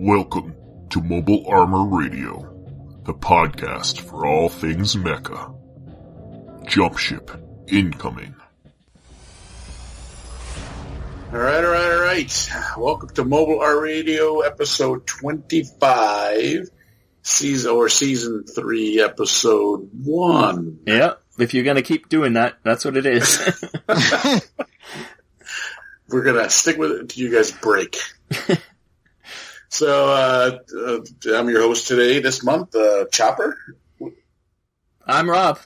Welcome to Mobile Armor Radio, the podcast for all things Mecha. Jumpship incoming. All right. Welcome to Mobile Art Radio, episode 25, season 3, episode 1. Yeah, if you're going to keep doing that, that's what it is. We're going to stick with it until you guys break. So, I'm your host today, this month, Chopper. I'm Rob.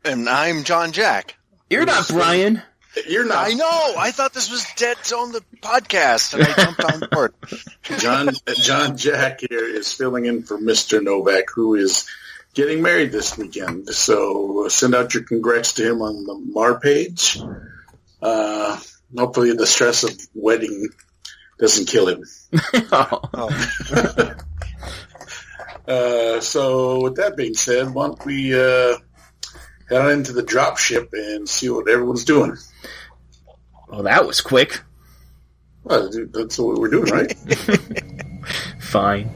And I'm John Jack. You're not Brian. You're not. I know. I thought this was Dead Zone, the podcast, and I jumped on board. John Jack here is filling in for Mr. Novak, who is getting married this weekend. So send out your congrats to him on the Mar page. Hopefully the stress of wedding doesn't kill him. So with that being said, why don't we head on into the Dropship and see what everyone's doing. Well, that was quick. Well, that's what we're doing, right? Fine.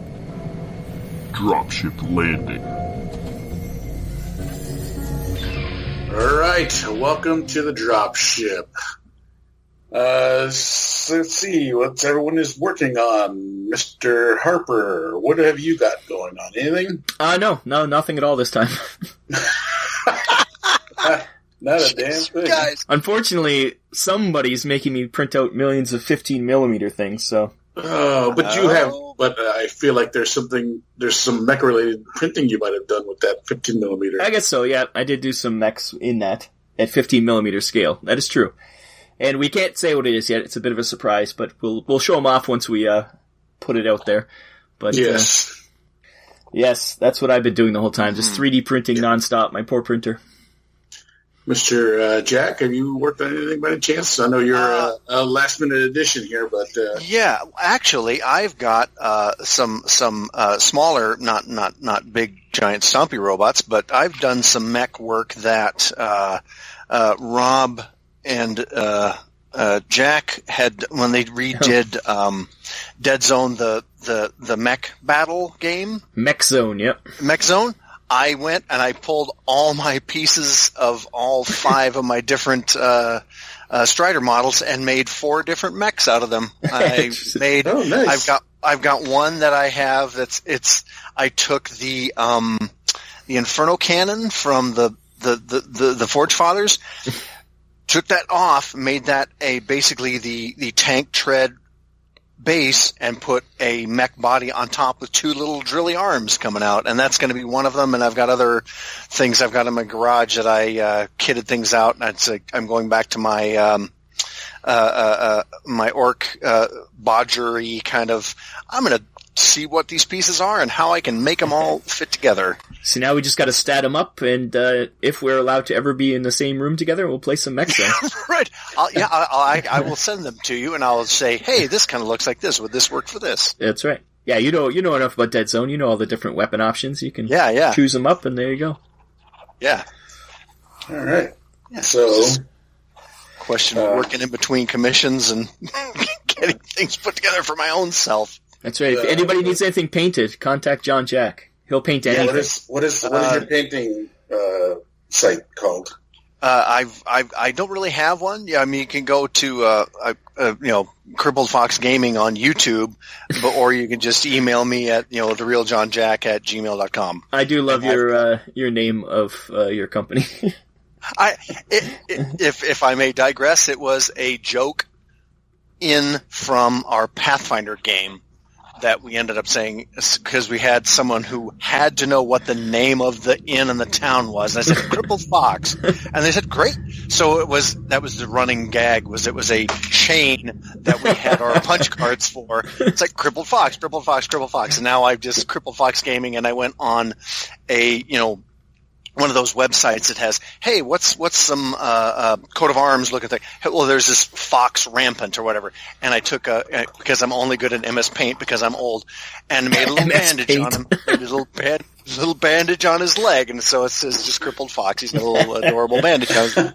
Dropship landing. All right, welcome to the Dropship. So let's see what everyone is working on. Mr. Harper, what have you got going on? Anything? No, nothing at all this time. Not a damn thing. Guys. Unfortunately, somebody's making me print out millions of 15mm things, so... But you have... But I feel like there's some mech-related printing you might have done with that 15mm. I guess so, yeah. I did do some mechs in that, at 15mm scale. That is true. And we can't say what it is yet. It's a bit of a surprise, but we'll show them off once we put it out there. But yes. Yes, that's what I've been doing the whole time. Just 3D printing nonstop, my poor printer. Mr. Jack, have you worked on anything by any chance? I know you're a last-minute addition here, but... Yeah, actually, I've got some smaller, not big, giant, stompy robots, but I've done some mech work that Rob and Jack had when they redid Dead Zone, the mech battle game. Mech Zone, yep. Mech Zone. I went and I pulled all my pieces of all 5 of my different Strider models and made 4 different mechs out of them. Nice. I've got one that I have I took the Inferno cannon from the Forge Fathers, took that off, made that basically the tank tread base, and put a mech body on top with 2 little drilly arms coming out, and that's going to be one of them. And I've got other things I've got in my garage that I kitted things out, and I'm going back to my my orc bodgery kind of. I'm going to see what these pieces are and how I can make them all fit together. So now we just got to stat them up, and if we're allowed to ever be in the same room together, we'll play some Mech Zone. Right. I will send them to you, and I'll say, hey, this kind of looks like this. Would this work for this? That's right. Yeah, you know enough about Dead Zone. You know all the different weapon options. You can choose them up, and there you go. Yeah. All right. Yeah. So, question of working in between commissions and getting things put together for my own self. That's right. If anybody needs anything painted, contact John Jack. He'll paint anything. What is your painting site called? I don't really have one. Yeah, I mean, you can go to Crippled Fox Gaming on YouTube, or you can just email me at therealjohnjack@gmail.com. I do love your name of your company. If I may digress, it was a joke from our Pathfinder game that we ended up saying, because we had someone who had to know what the name of the inn in the town was. And I said, Crippled Fox. And they said, great. So that was the running gag, it was a chain that we had our punch cards for. It's like Crippled Fox, Crippled Fox, Crippled Fox. And now I've just Crippled Fox Gaming, and I went on one of those websites that has, hey, what's some coat of arms looking thing? Well, there's this fox rampant or whatever, and I took because I'm only good at MS Paint because I'm old, and made a little bandage on him, made a little bandage on his leg, and so it says just Crippled Fox. He's got a little adorable bandage on his leg.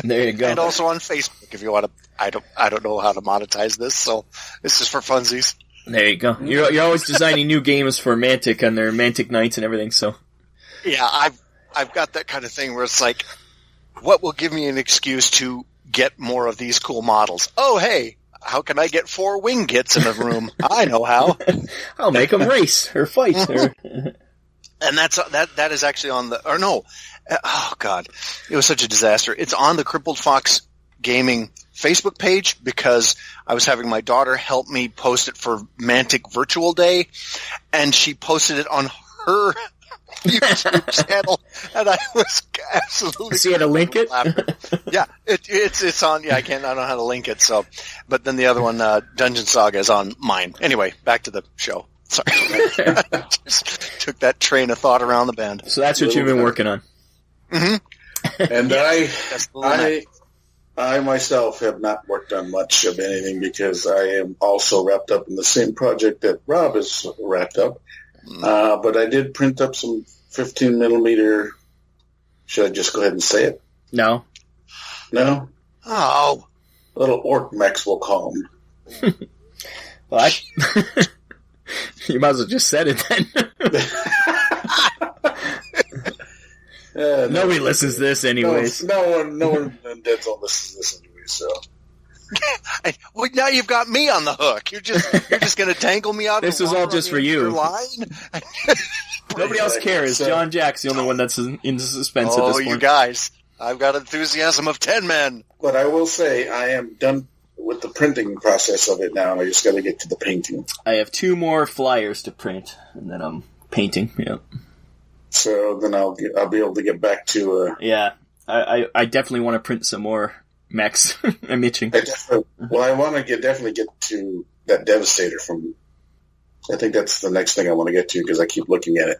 There you go. And also on Facebook if you want to. I don't know how to monetize this, so it's just for funsies. There you go. You're always designing new games for Mantic and their Mantic nights and everything. So Yeah, I've got that kind of thing where it's like, what will give me an excuse to get more of these cool models? Oh, hey, how can I get 4 wing kits in a room? I know how. I'll make them race or fight. And that is actually on the, or no, oh God, it was such a disaster. It's on the Crippled Fox Gaming Facebook page because I was having my daughter help me post it for Mantic Virtual Day, and she posted it on her YouTube channel, and I was absolutely. So you had to link it? Yeah, it's on. Yeah, I don't know how to link it. So, but then the other one, Dungeon Saga, is on mine. Anyway, back to the show. Sorry, just took that train of thought around the bend. So that's what you've been working on. Mm-hmm. And I myself have not worked on much of anything because I am also wrapped up in the same project that Rob is wrapped up. But I did print up some 15 millimeter. Should I just go ahead and say it? No. No? Oh. Little orc mechs, we'll call them. Well, you might as well just said it then. Nobody listens to this anyways. No one in Dead Zone listens to this anyway, so. Well, now you've got me on the hook. You're just going to tangle me out. This was all just for you. Nobody else cares. John Jack's the only one that's in suspense at this point. Oh, you guys. I've got enthusiasm of 10 men. But I will say I am done with the printing process of it now. I just got to get to the painting. I have 2 more flyers to print, and then I'm painting. Yeah. So then I'll be able to get back to. Yeah, I definitely want to print some more mechs. I'm itching. I want to definitely get to that Devastator from. I think that's the next thing I want to get to because I keep looking at it.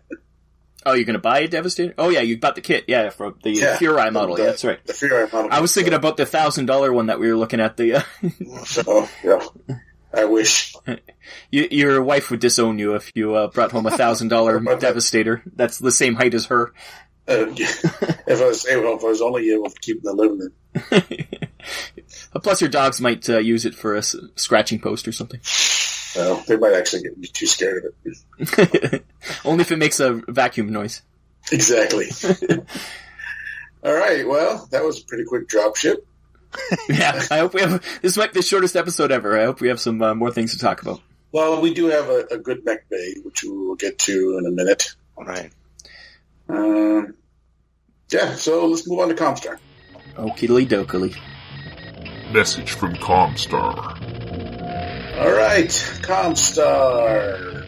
Oh, you're going to buy a Devastator? Oh, yeah, you bought the kit. Yeah, for the Furai model. Yeah, that's right. The Furai model. I was thinking about the $1,000 one that we were looking at. So, yeah. I wish. Your wife would disown you if you brought home $1,000 Devastator. That's the same height as her. If I was only able to keep them living. Plus, your dogs might use it for a scratching post or something. Well, they might actually be too scared of it. Only if it makes a vacuum noise. Exactly. All right. Well, that was a pretty quick dropship. Yeah, I hope we have. This might be the shortest episode ever. I hope we have some more things to talk about. Well, we do have a good MechBay, which we will get to in a minute. All right. Yeah, so let's move on to ComStar. Okie dokily. Message from ComStar. All right, ComStar.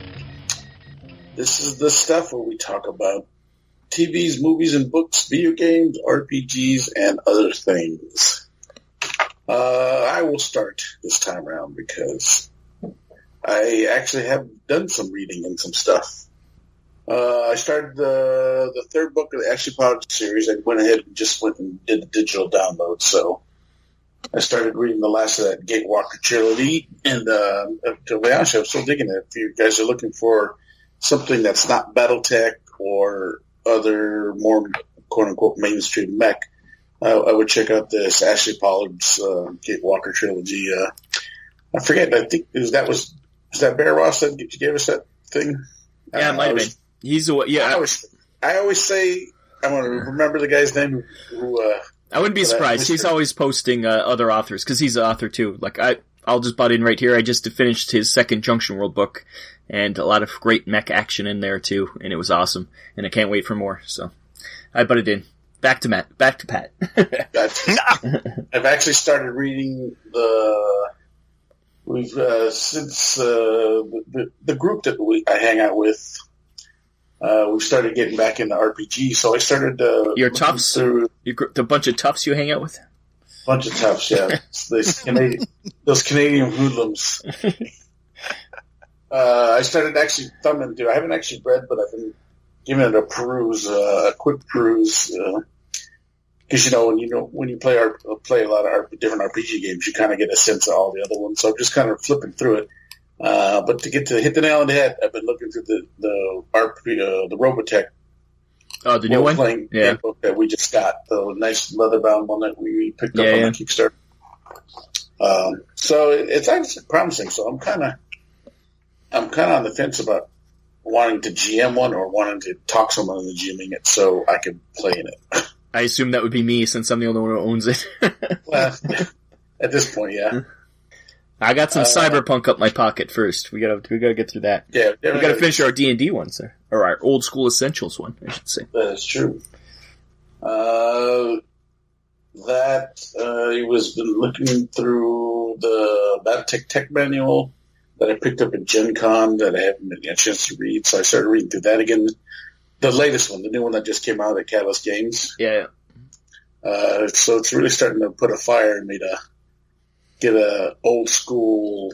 This is the stuff where we talk about TVs, movies, and books, video games, RPGs, and other things. I will start this time around because I actually have done some reading and some stuff. I started the third book of the Ashley Pod series. I went ahead and just went and did the digital download. So I started reading the last of that Gatewalker trilogy, and to be honest, I'm still digging it. If you guys are looking for something that's not Battletech or other more quote-unquote mainstream mech, I would check out this Ashley Pollard's Gatewalker trilogy. I forget. I think was that Bear Ross that gave us that thing? Yeah, it might have been. He's the one. Yeah, I always say I want to remember the guy's name. I wouldn't be surprised. He's always posting other authors because he's an author too. Like I'll just butt in right here. I just finished his second Junction World book, and a lot of great mech action in there too, and it was awesome. And I can't wait for more. So I butted in. Back to Pat. I've actually started reading since the group that I hang out with. We've started getting back into RPG, so I started. Your toughs, the bunch of toughs you hang out with. Bunch of toughs, yeah. those Canadian hoodlums. I started actually thumbing through. I haven't actually read, but I've been giving it a quick peruse. Because when you play a lot of different RPG games, you kind of get a sense of all the other ones. So I'm just kind of flipping through it. But to hit the nail on the head, I've been looking through the Robotech. Oh, the new one? Game book that we just got, the nice leather-bound one that we picked up on the Kickstarter. So it's actually promising. So I'm kind of I'm kind of on the fence about wanting to GM one or wanting to talk someone into GMing it so I can play in it. I assume that would be me since I'm the only one who owns it. Well, at this point, yeah. I got some Cyberpunk up my pocket first. We gotta get through that. Yeah, we gotta finish our D&D one, sir, or our old school essentials one, I should say. That is true. He was looking through the Battletech tech manual that I picked up at Gen Con that I haven't had a chance to read, so I started reading through that again. The latest one, the new one that just came out at Catalyst Games. Yeah. So it's really starting to put a fire in me to get a old school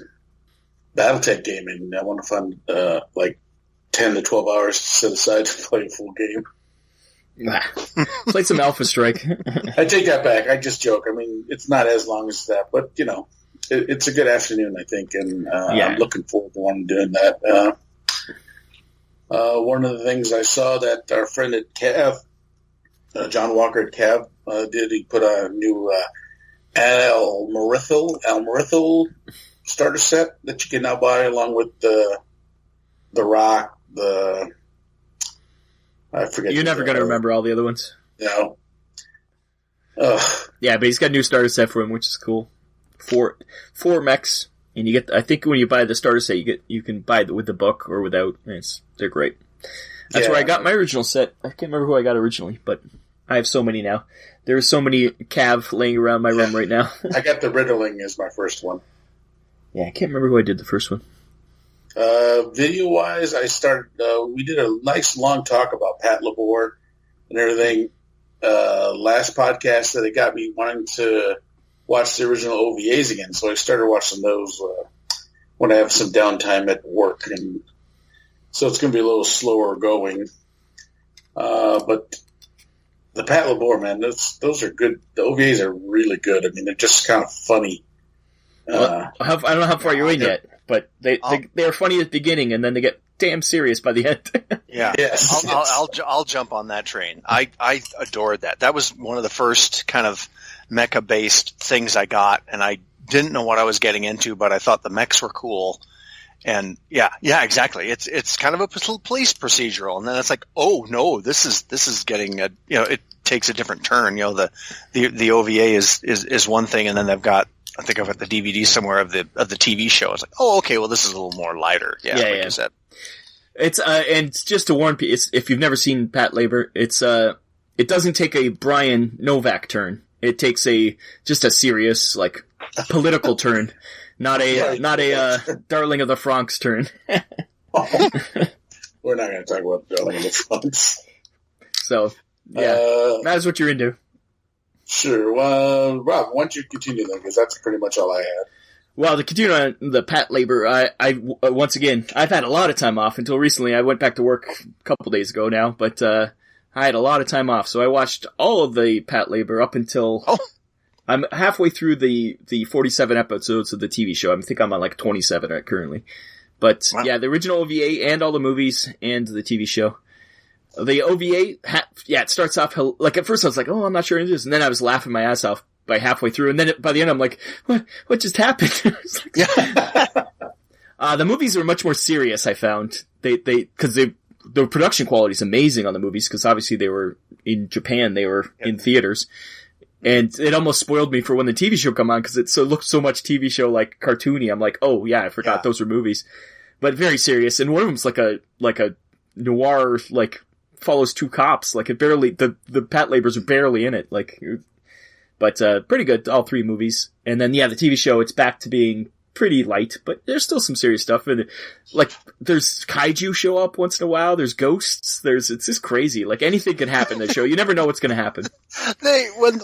Battletech game in. I want to find like 10 to 12 hours to set aside to play a full game. Play some Alpha Strike. I take that back. I just joke. I mean, it's not as long as that, but you know, it's a good afternoon, I think, and I'm looking forward to one doing that. One of the things I saw that our friend at Cav, John Walker at Cav, did, he put a new Almarithal starter set that you can now buy along with the Rock, I forget. You're never going to remember all the other ones. No. Yeah, but he's got a new starter set for him, which is cool. Four mechs, and you get. I think when you buy the starter set, you can buy it with the book or without. They're great. That's where I got my original set. I can't remember who I got originally, but I have so many now. There's so many Cav laying around my room right now. I got the Riddling as my first one. Yeah, I can't remember who I did the first one. Video-wise, I started, we did a nice long talk about Pat Labor and everything, last podcast that it got me wanting to watch the original OVAs again, so I started watching those, when I have some downtime at work, and so it's going to be a little slower going, but the Pat Labor, man, those are good. The OVAs are really good. I mean, they're just kind of funny. I don't know how far you're in yet. But they're funny at the beginning, and then they get damn serious by the end. Yeah, yes. I'll jump on that train. I adored that. That was one of the first kind of mecha-based things I got, and I didn't know what I was getting into, but I thought the mechs were cool. And yeah, exactly. It's kind of a police procedural, and then it's like, oh no, this is getting it takes a different turn. The OVA is one thing, and then they've got. I think I've got the DVD somewhere of the TV show. I was like, oh, okay, well, this is a little more lighter. Yeah, like you said. It's and just to warn people, if you've never seen Pat Labor, it doesn't take a Brian Novak turn. It takes just a serious like political turn, not a Darling of the Franxx turn. We're not going to talk about Darling of the Franxx. So yeah, that's what you're into. Sure. Well, Rob, why don't you continue then, because that's pretty much all I had. Well, to continue on the Pat Labor, I once again, I've had a lot of time off until recently. I went back to work a couple days ago now, but I had a lot of time off, so I watched all of the Pat Labor up until I'm halfway through the 47 episodes of the TV show. I think I'm on like 27 right currently. But yeah, the original OVA and all the movies and the TV show. The OVA, it starts off, like, at first I was like, oh, I'm not sure it is, and then I was laughing my ass off by halfway through, and then by the end I'm like, what just happened? The movies are much more serious, I found. Because the production quality is amazing on the movies, because obviously they were in Japan, they were in theaters, and it almost spoiled me for when the TV show come on, because it looked so much TV show, like, cartoony. I'm like, oh, yeah, I forgot those were movies. But very serious, and one of them's like a noir, like, follows two cops, like it barely, the Pat Labors are barely in it, like, but pretty good, all three movies. And then the TV show, it's back to being pretty light, but there's still some serious stuff. And like, there's kaiju show up once in a while, there's ghosts, it's just crazy. Like, anything can happen in the show. You never know what's gonna happen. When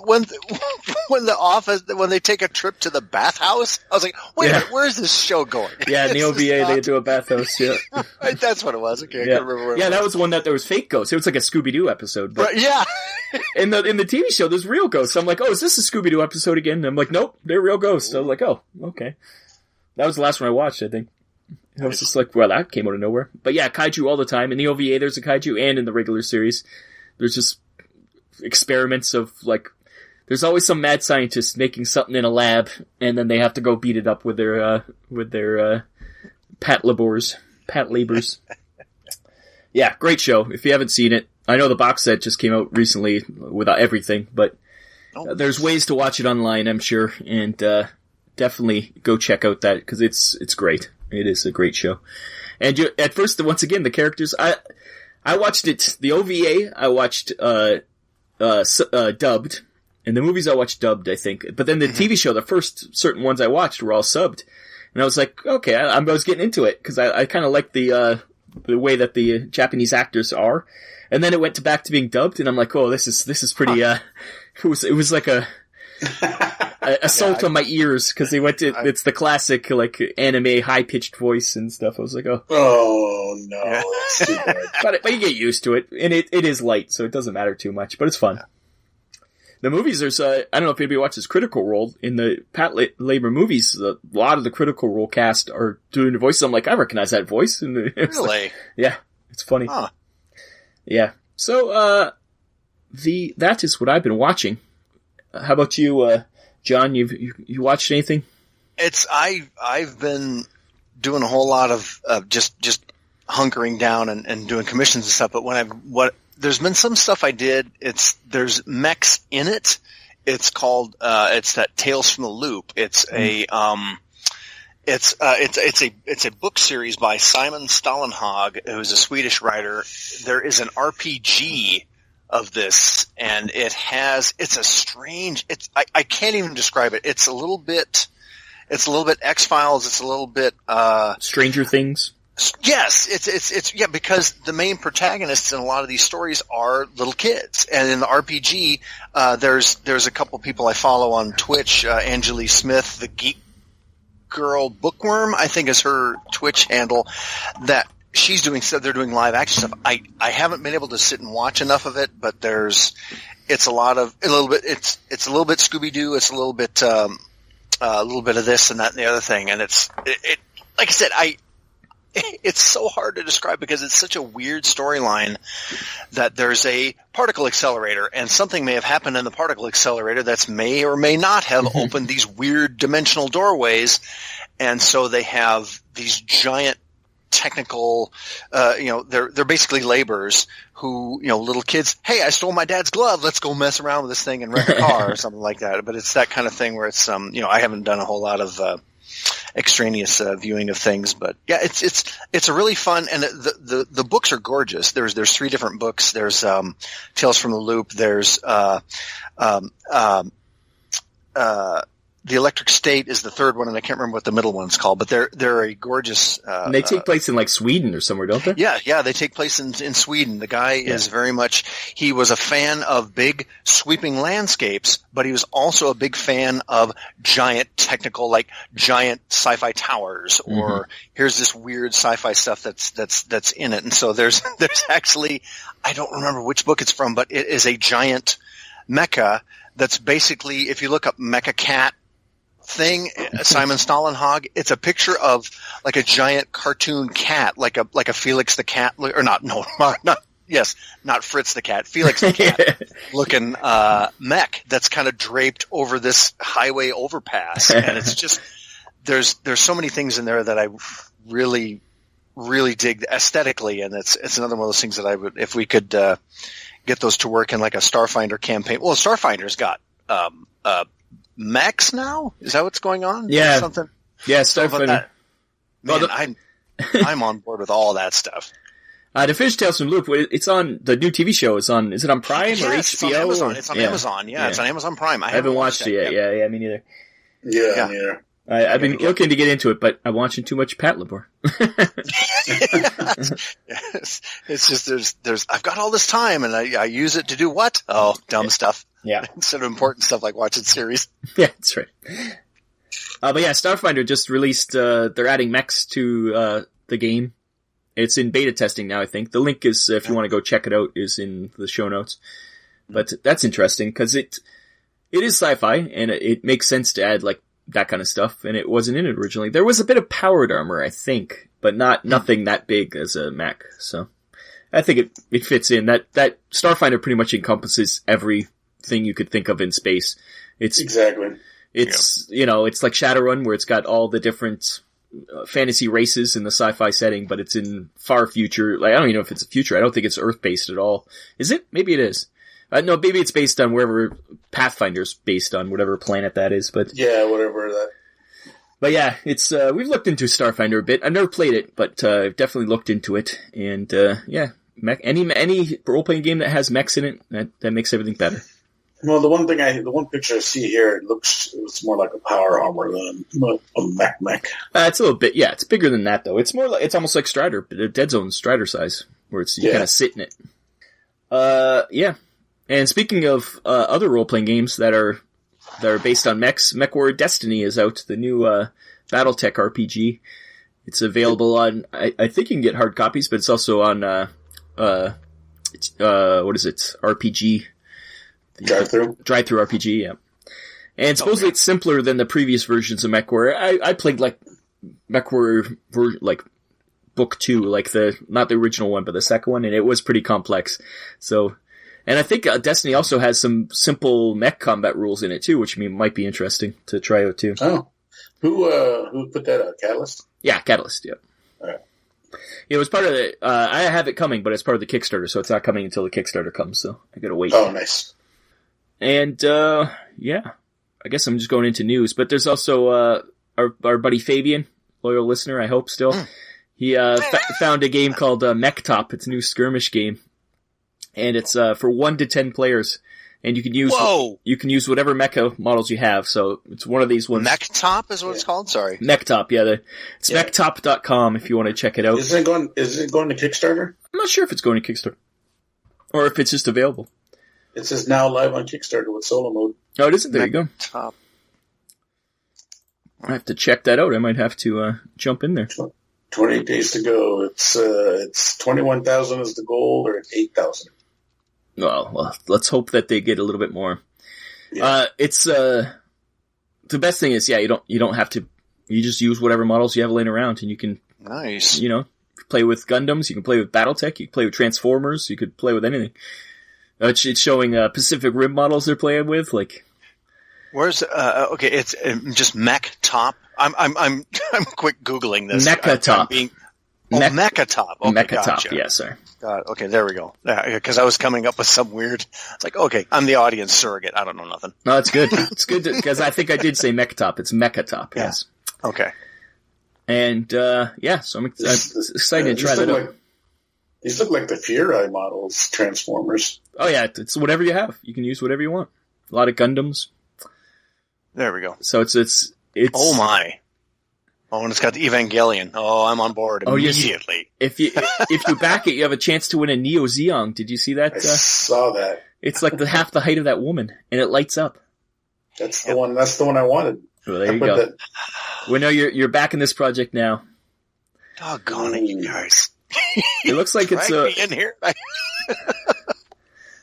they take a trip to the bathhouse, I was like, wait a minute, where is this show going? Yeah, in the OVA, they do a bathhouse, Right, that's what it was. Okay, I can't remember where it was. That was one that there was fake ghosts. It was like a Scooby-Doo episode. But yeah. in the TV show, there's real ghosts. I'm like, oh, is this a Scooby-Doo episode again? And I'm like, nope, they're real ghosts. I was like, oh, okay. That was the last one I watched, I think. I was just like, well, that came out of nowhere. But yeah, kaiju all the time. In the OVA, there's a kaiju, and in the regular series, there's just experiments of, like, there's always some mad scientist making something in a lab, and then they have to go beat it up with their Pat Labors. Yeah, great show. If you haven't seen it, I know the box set just came out recently without everything, but there's ways to watch it online, I'm sure, and definitely go check out that, because it's great. It is a great show. And at first, once again, the characters, I watched it, the OVA, I watched dubbed, and the movies I watched dubbed, I think. But then the TV show, the first certain ones I watched were all subbed. And I was like, okay, I was getting into it, because I kind of like the way that the Japanese actors are. And then it went back to being dubbed, and I'm like, oh, this is pretty, it was like a assault on my ears, because they went to, it's the classic, like, anime high-pitched voice and stuff. I was like, oh. Oh, no. That's too bad. But you get used to it, and it is light, so it doesn't matter too much, but it's fun. The movies, there's, I don't know if anybody watches Critical Role. In the Pat Labor movies, a lot of the Critical Role cast are doing the voices. I'm like, I recognize that voice. And really? Like, yeah, it's funny. Huh. Yeah. So, that is what I've been watching. How about you, John? You watched anything? I've been doing a whole lot of just hunkering down and doing commissions and stuff. But there's been some stuff I did. There's mechs in it. It's called it's that Tales from the Loop. It's a book series by Simon Stålenhag, who's a Swedish writer. There is an RPG of this, and it's a strange, I can't even describe it. It's a little bit X-Files. It's a little bit Stranger Things. Yes, it's because the main protagonists in a lot of these stories are little kids, and in the RPG, there's a couple people I follow on Twitch. Angeli Smith, the Geek Girl Bookworm, I think is her Twitch handle. That she's doing, so they're doing live action stuff. I haven't been able to sit and watch enough of it, but it's a little bit Scooby Doo. It's a little bit of this and that and the other thing, and it like I said, it's so hard to describe because it's such a weird storyline that there's a particle accelerator, and something may have happened in the particle accelerator that's may or may not have opened these weird dimensional doorways. And so they have these giant technical, they're basically laborers who, little kids, hey, I stole my dad's glove. Let's go mess around with this thing and wreck a car or something like that. But it's that kind of thing where it's, I haven't done a whole lot of, extraneous viewing of things, but yeah, it's a really fun, and the books are gorgeous. There's 3 different books. There's Tales from the Loop. There's The Electric State is the 3rd one, and I can't remember what the middle one's called, but they're a gorgeous. And they take place in like Sweden or somewhere, don't they? Yeah, they take place in Sweden. The guy is very much. He was a fan of big sweeping landscapes, but he was also a big fan of giant technical, like giant sci-fi towers, or here's this weird sci-fi stuff that's in it. And so there's actually, I don't remember which book it's from, but it is a giant mecha that's basically, if you look up Mecha Cat thing, Simon Stålenhag, it's a picture of like a giant cartoon cat, like a Felix the Cat, or not Fritz the Cat, Felix the Cat looking mech that's kind of draped over this highway overpass, and it's just there's so many things in there that I really really dig aesthetically, and it's another one of those things that I would, if we could get those to work in like a Starfinder campaign. Well, Starfinder's got mechs now? Is that what's going on? Yeah. Something? Yeah, Starfinder. Man, I'm on board with all that stuff. To finish Tales from the Loop, it's on, the new TV show is on, is it on Prime or HBO? It's on Amazon. It's on Amazon. Yeah, it's on Amazon Prime. I haven't watched it yet. Yeah, me neither. Yeah, me neither. I've been looking to get into it, but I'm watching too much Pat Labor. Yes. It's just there's I've got all this time, and I use it to do what? Oh, dumb stuff. Yeah. Instead of important stuff like watching series. Yeah, that's right. But yeah, Starfinder just released, they're adding mechs to the game. It's in beta testing now, I think. The link is, if you want to go check it out, is in the show notes. But that's interesting, because it is sci-fi, and it makes sense to add, like, that kind of stuff, and it wasn't in it originally. There was a bit of powered armor, I think, but nothing that big as a mech, so I think it fits in. That Starfinder pretty much encompasses everything you could think of in space. It's exactly. It's, it's like Shadowrun, where it's got all the different fantasy races in the sci-fi setting, but it's in far future. Like, I don't even know if it's a future. I don't think it's Earth-based at all. Is it? Maybe it is. No, maybe it's based on wherever Pathfinder's based on, whatever planet that is. But yeah, whatever that. But yeah, it's we've looked into Starfinder a bit. I've never played it, but I've definitely looked into it. And yeah, any role-playing game that has mechs in it, that makes everything better. Well, the one picture I see here, it's more like a power armor than a mech. It's a little bit, yeah. It's bigger than that though. It's more like, it's almost like Strider, Dead Zone Strider size, where you kind of sit in it. Yeah. And speaking of other role-playing games that are based on mechs, MechWarrior Destiny is out, the new Battletech RPG. It's available on, I think you can get hard copies, but it's also on what is it? RPG. Drive-through RPG, yeah. And supposedly it's simpler than the previous versions of MechWarrior. I played like MechWarrior like book 2, like not the original one, but the second one, and it was pretty complex. So, and I think Destiny also has some simple mech combat rules in it too, which might be interesting to try out too. Oh, who put that out? Catalyst? Yeah, Catalyst. Yeah. All right. It was part of the. I have it coming, but it's part of the Kickstarter, so it's not coming until the Kickstarter comes. So I gotta wait. Oh, nice. And yeah, I guess I'm just going into news. But there's also our buddy Fabian, loyal listener, I hope still. He found a game called MechTop. It's a new skirmish game. And it's for 1 to 10 players, and you can use whatever mecha models you have. So it's one of these ones. MechTop is what it's called. Sorry, MechTop. Yeah, it's MechTop.com if you want to check it out. Is it going to Kickstarter? I'm not sure if it's going to Kickstarter or if it's just available. It says now live on Kickstarter with solo mode. Oh, it isn't. There you go. MechTop. I have to check that out. I might have to jump in there. 28 days to go. It's 21,000 is the goal, or it's 8,000. Well, let's hope that they get a little bit more. Yeah. It's the best thing is, you don't have to. You just use whatever models you have laying around, and you can play with Gundams. You can play with Battletech. You can play with Transformers. You could play with anything. It's showing Pacific Rim models they're playing with. Like, where's okay? It's just MechTop. I'm quick googling this. MechaTop. MechaTop. Okay, MechaTop. gotcha. Yeah, sorry. Okay, there we go. Because I was coming up with some weird. It's like, okay, I'm the audience surrogate. I don't know nothing. No, it's good. It's good because I think I did say MechaTop. It's MechaTop. Yeah. Yes. Okay. And so I'm excited to try that out. These look like the Furai models, Transformers. Oh yeah, it's whatever you have. You can use whatever you want. A lot of Gundams. There we go. So it's. Oh my. Oh, and it's got the Evangelion. Oh, I'm on board immediately. Yes. If you back it, you have a chance to win a Neo Zeong. Did you see that? I saw that. It's like half the height of that woman, and it lights up. That's the one. That's the one I wanted. Well, there you go. We know you're back in this project now. Doggone it, you guys! It looks like it's me in here.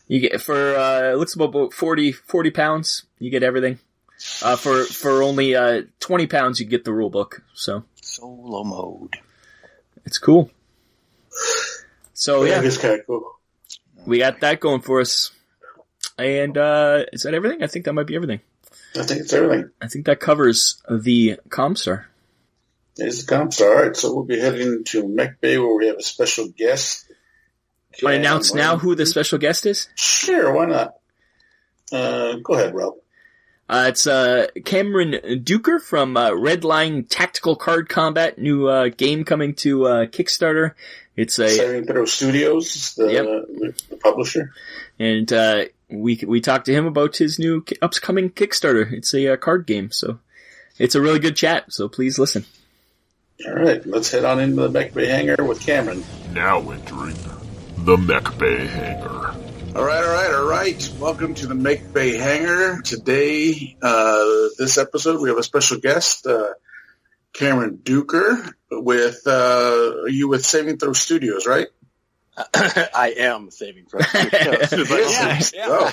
You get for it looks about 40 pounds. You get everything. For only 20 pounds, you get the rule book. So solo mode. It's cool. So yeah, it's kind of cool. We got that going for us. And is that everything? I think that might be everything. I think it's everything. I think that covers the ComStar. It's the ComStar. All right, so we'll be heading to MechBay where we have a special guest. Want to announce now who the special guest is? Sure, why not? Go ahead, Rob. It's Cameron Dueker from RedLine Tactical Card Combat, new game coming to Kickstarter. It's Saving Throw Studios, the publisher. And we talked to him about his new upcoming Kickstarter. It's a card game, so it's a really good chat, so please listen. All right, let's head on into the MechBay Hanger with Cameron. Now entering the MechBay Hanger. All right. Welcome to the MechBay Hanger. Today, this episode, we have a special guest, Cameron Dueker. Are you with Saving Throw Studios, right? I am Saving Throw Studios. Yeah.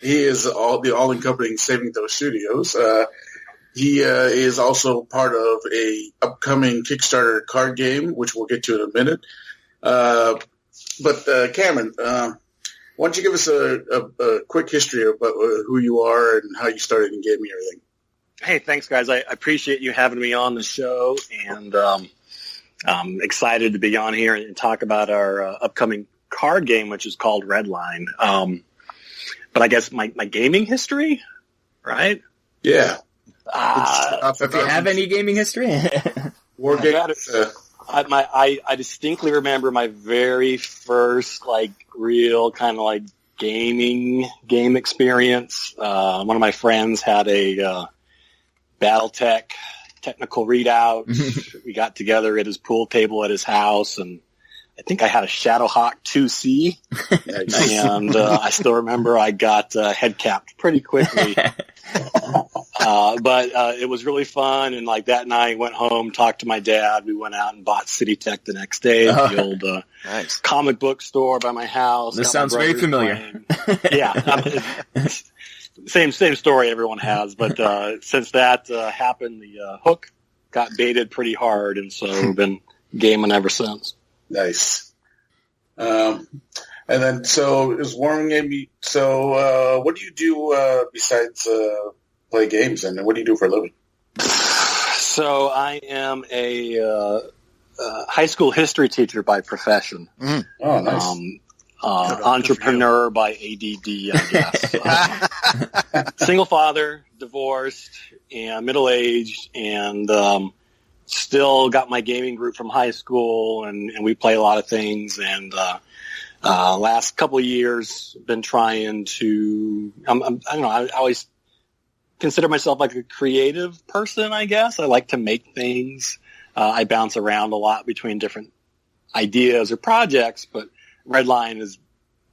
He is the all-encompassing Saving Throw Studios. He is also part of a upcoming Kickstarter card game, which we'll get to in a minute. But Cameron, why don't you give us a quick history about who you are and how you started in gaming and everything? Hey, thanks, guys. I appreciate you having me on the show, and I'm excited to be on here and talk about our upcoming card game, which is called RedLine. But I guess my gaming history, right? Yeah. If you have any gaming history? War games. I distinctly remember my very first, real kind of game experience. One of my friends had a Battletech technical readout. We got together at his pool table at his house, and I think I had a Shadowhawk 2C. Nice. And I still remember I got head capped pretty quickly. But it was really fun, and that night went home, talked to my dad. We went out and bought City Tech the next day at the old Nice. comic book store by my house. This sounds very familiar. Yeah. Same story everyone has, but since that happened, the hook got baited pretty hard, and so we've been gaming ever since. Nice. And then, so is Warren game? So, what do you do besides play games, and what do you do for a living? So I am a high school history teacher by profession. Oh, nice. Entrepreneur by ADD, I guess. Single father, divorced, and middle-aged, and still got my gaming group from high school, and we play a lot of things. And last couple of years, been trying to. I don't know. I always consider myself a creative person, I guess. I like to make things. I bounce around a lot between different ideas or projects, but RedLine has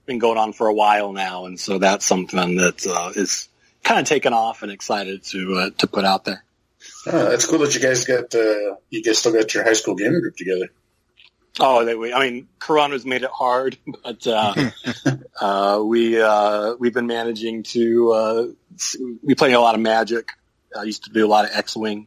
been going on for a while now, and so that's something that is kind of taken off and excited to put out there. Oh, that's cool that you guys still got your high school gaming group together. Oh, Corona's made it hard, but we've been managing to. We play a lot of Magic. I used to do a lot of X-Wing,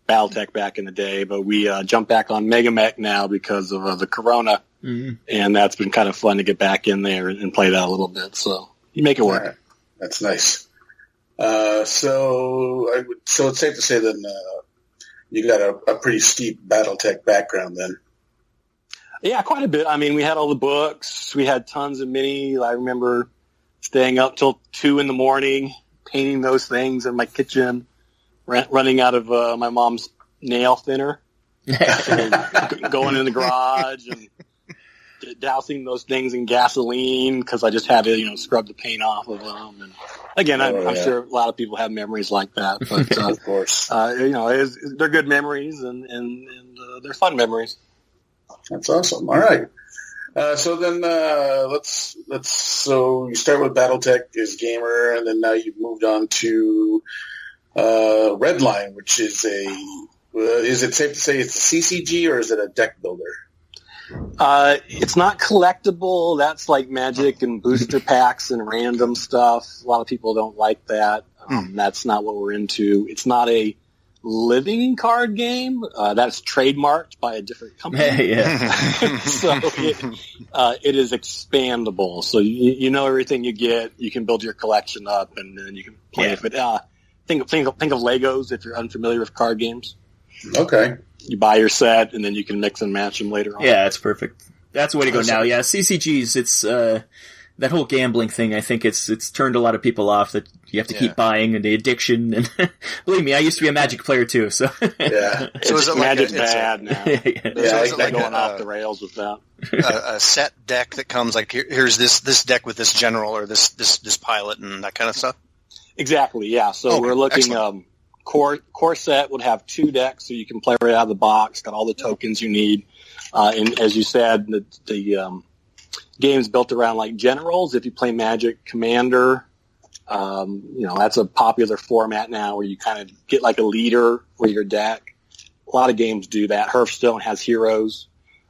Battletech back in the day, but we jumped back on Mega Mech now because of the Corona, and that's been kind of fun to get back in there and play that a little bit. So you make it work. Right. That's nice. So it's safe to say then you got a pretty steep Battletech background then. Yeah, quite a bit. We had all the books. We had tons of minis. I remember staying up till 2 a.m, painting those things in my kitchen, running out of my mom's nail thinner, going in the garage and dousing those things in gasoline because I just had to, scrub the paint off of them. And again, I'm sure a lot of people have memories like that, but of course, they're good memories and they're fun memories. That's awesome. All right. So then so you start with Battletech as gamer, and then now you've moved on to RedLine, which is is it safe to say it's a CCG or is it a deck builder? It's not collectible. That's like Magic and booster packs and random stuff. A lot of people don't like that. That's not what we're into. It's not a living card game. That's trademarked by a different company. So it is expandable. So you know everything you get. You can build your collection up, and then you can play with it. Think of Legos if you're unfamiliar with card games. Okay. You buy your set, and then you can mix and match them later on. Yeah, that's perfect. That's the way to go now. Yeah, CCGs, it's that whole gambling thing. I think it's turned a lot of people off, that you have to keep buying, and the addiction. And believe me, I used to be a Magic player too. So So is it Magic's bad now? So is it like going off the rails with that? A set deck that comes here's this deck with this general or this pilot and that kind of stuff? Exactly. Yeah. So we're looking. Core set would have 2 decks, so you can play right out of the box. Got all the tokens you need, and as you said, the game's built around generals. If you play Magic Commander, that's a popular format now, where you kind of get a leader for your deck. A lot of games do that. Hearthstone has heroes,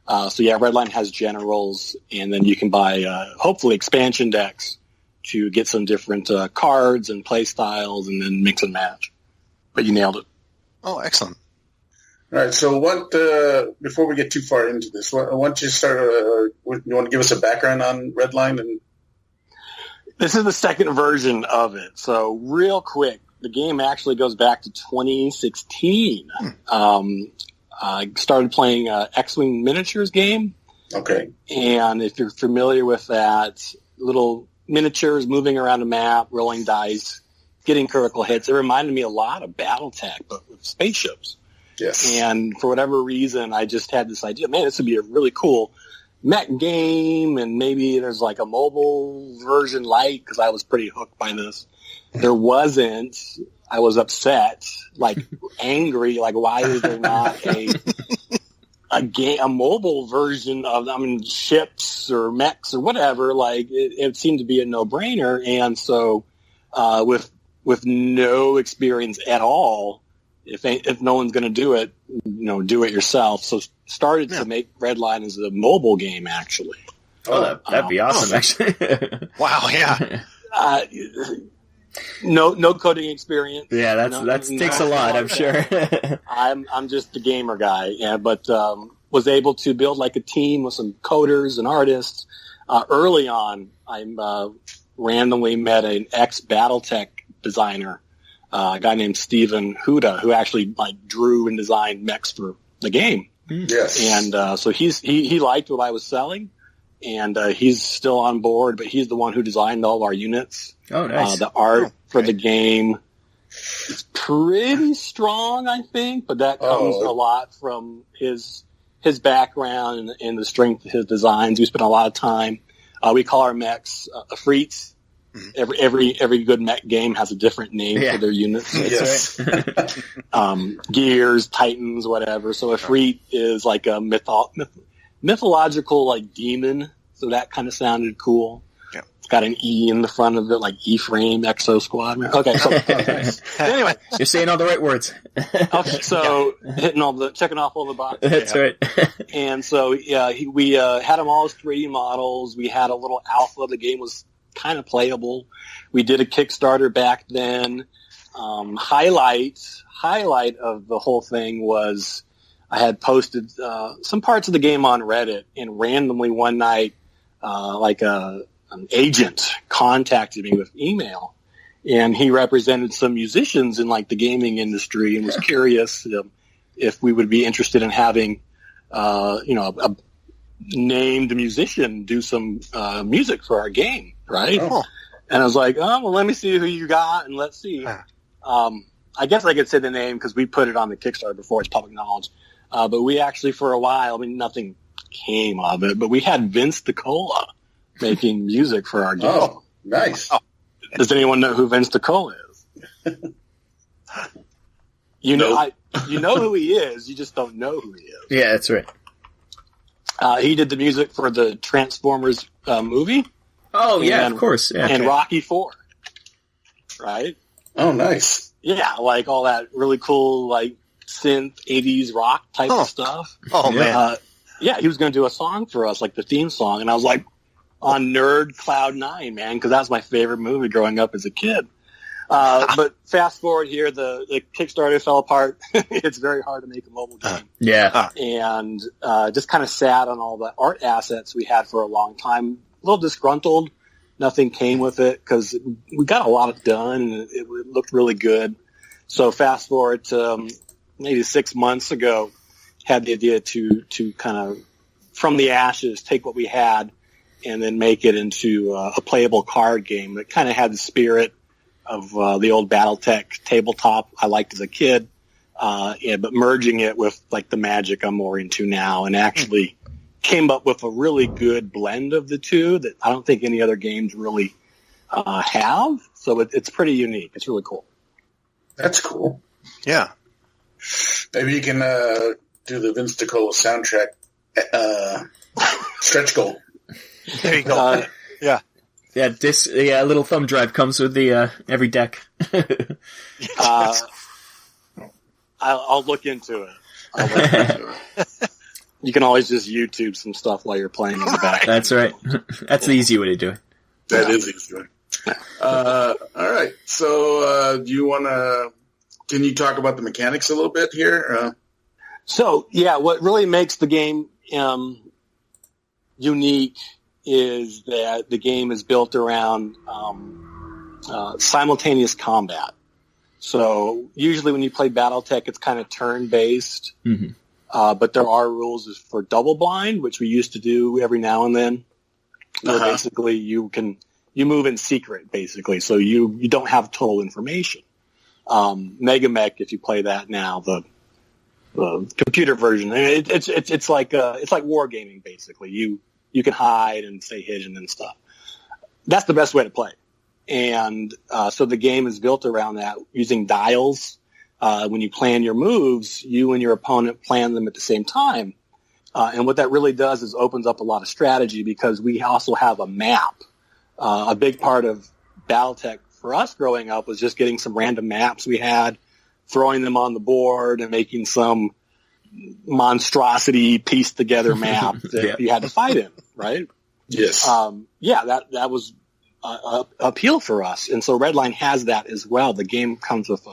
so RedLine has generals, and then you can buy hopefully expansion decks to get some different cards and play styles, and then mix and match. But you nailed it. Oh, excellent. All right, so before we get too far into this, why don't you start, you want to give us a background on RedLine? And this is the second version of it. So real quick, the game actually goes back to 2016. I started playing X-Wing Miniatures game. Okay. And if you're familiar with that, little miniatures moving around a map, rolling dice, getting critical hits, it reminded me a lot of Battletech, but with spaceships. Yes. And for whatever reason, I just had this idea, man, this would be a really cool mech game, and maybe there's like a mobile version light, because I was pretty hooked by this. There wasn't. I was upset, like angry, like why is there not a mobile version of, ships or mechs or whatever? Like it seemed to be a no-brainer, and so with no experience at all, if no one's going to do it, do it yourself. So started to make RedLine as a mobile game, actually. Oh, that'd be awesome, actually. Wow, yeah. No coding experience. Yeah, that takes a lot, I'm sure. I'm just the gamer guy, but was able to build like a team with some coders and artists. Early on, I randomly met an ex-Battletech designer, a guy named Steven Huda, who actually like drew and designed mechs for the game. Yes. And so he liked what I was selling, and he's still on board, but he's the one who designed all of our units. Oh, nice. The art for the game is pretty strong, I think, but that comes a lot from his background and the strength of his designs. We spent a lot of time. We call our mechs Afrits. Every good mech game has a different name for their units. That's right. Gears, Titans, whatever. So Afrit is like a mythological like demon. So that kind of sounded cool. Yeah. It's got an E in the front of it, like E-frame, Exo Squad. Okay, so anyway, you're saying all the right words. Okay, so checking off all the boxes. That's right. And so we had them all as 3D models. We had a little alpha. The game was kind of playable. We did a Kickstarter back then. Highlight of the whole thing was I had posted some parts of the game on Reddit, and randomly one night, an agent contacted me with email, and he represented some musicians in like the gaming industry and was curious if we would be interested in having, a named musician do some music for our game, right? Oh. And I was like, well, let me see who you got, and let's see. I guess I could say the name because we put it on the Kickstarter before it's public knowledge. But we actually, for a while, nothing came of it, but we had Vince DiCola making music for our game. Oh, nice. Does anyone know who Vince DiCola is? You know who he is. You just don't know who he is. Yeah, that's right. He did the music for the Transformers movie. Oh, yeah, of course. Yeah. And Rocky IV. Right? Oh, nice. Yeah, like all that really cool, like, synth 80s rock type of stuff. Oh, man. Yeah, he was going to do a song for us, like the theme song. And I was like, on nerd cloud 9, man, because that was my favorite movie growing up as a kid. But fast forward here, the Kickstarter fell apart. It's very hard to make a mobile game. Yeah. And just kind of sat on all the art assets we had for a long time. A little disgruntled. Nothing came with it because we got a lot done and it looked really good. So fast forward to maybe 6 months ago, had the idea to kind of, from the ashes, take what we had and then make it into a playable card game that kind of had the spirit of the old Battletech tabletop I liked as a kid, but merging it with like the magic I'm more into now, and actually came up with a really good blend of the two that I don't think any other games really have. So it's pretty unique. It's really cool. That's cool. Yeah. Maybe you can do the Vince DiCola soundtrack stretch goal. There you go. Yeah. Yeah, a little thumb drive comes with the every deck. I'll look into it. You can always just YouTube some stuff while you're playing in the back. That's right. That's the easy way to do it. That is easy. All right. So, can you talk about the mechanics a little bit here? So, yeah, what really makes the game unique is that the game is built around simultaneous combat. So usually when you play Battletech, it's kind of turn-based. But there are rules for double blind, which we used to do every now and then. Where basically you move in secret, basically. So you don't have total information. Mega Mech, if you play that now, the computer version, it's like wargaming, basically. You can hide and stay hidden and stuff. That's the best way to play. And so the game is built around that, using dials. When you plan your moves, you and your opponent plan them at the same time. And what that really does is opens up a lot of strategy, because we also have a map. A big part of Battletech for us growing up was just getting some random maps we had, throwing them on the board and making some monstrosity pieced together map that you had to fight in, right? Yes. That was appeal for us. And so RedLine has that as well. The game comes with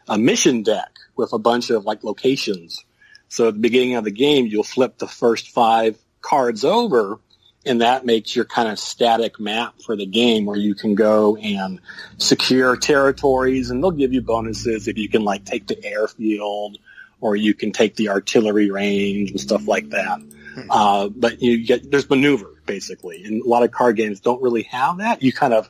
a mission deck with a bunch of like locations. So at the beginning of the game, you'll flip the first 5 cards over, and that makes your kind of static map for the game, where you can go and secure territories, and they'll give you bonuses if you can like take the airfield, or you can take the artillery range and stuff like that. But there's maneuver, basically. And a lot of card games don't really have that. You kind of,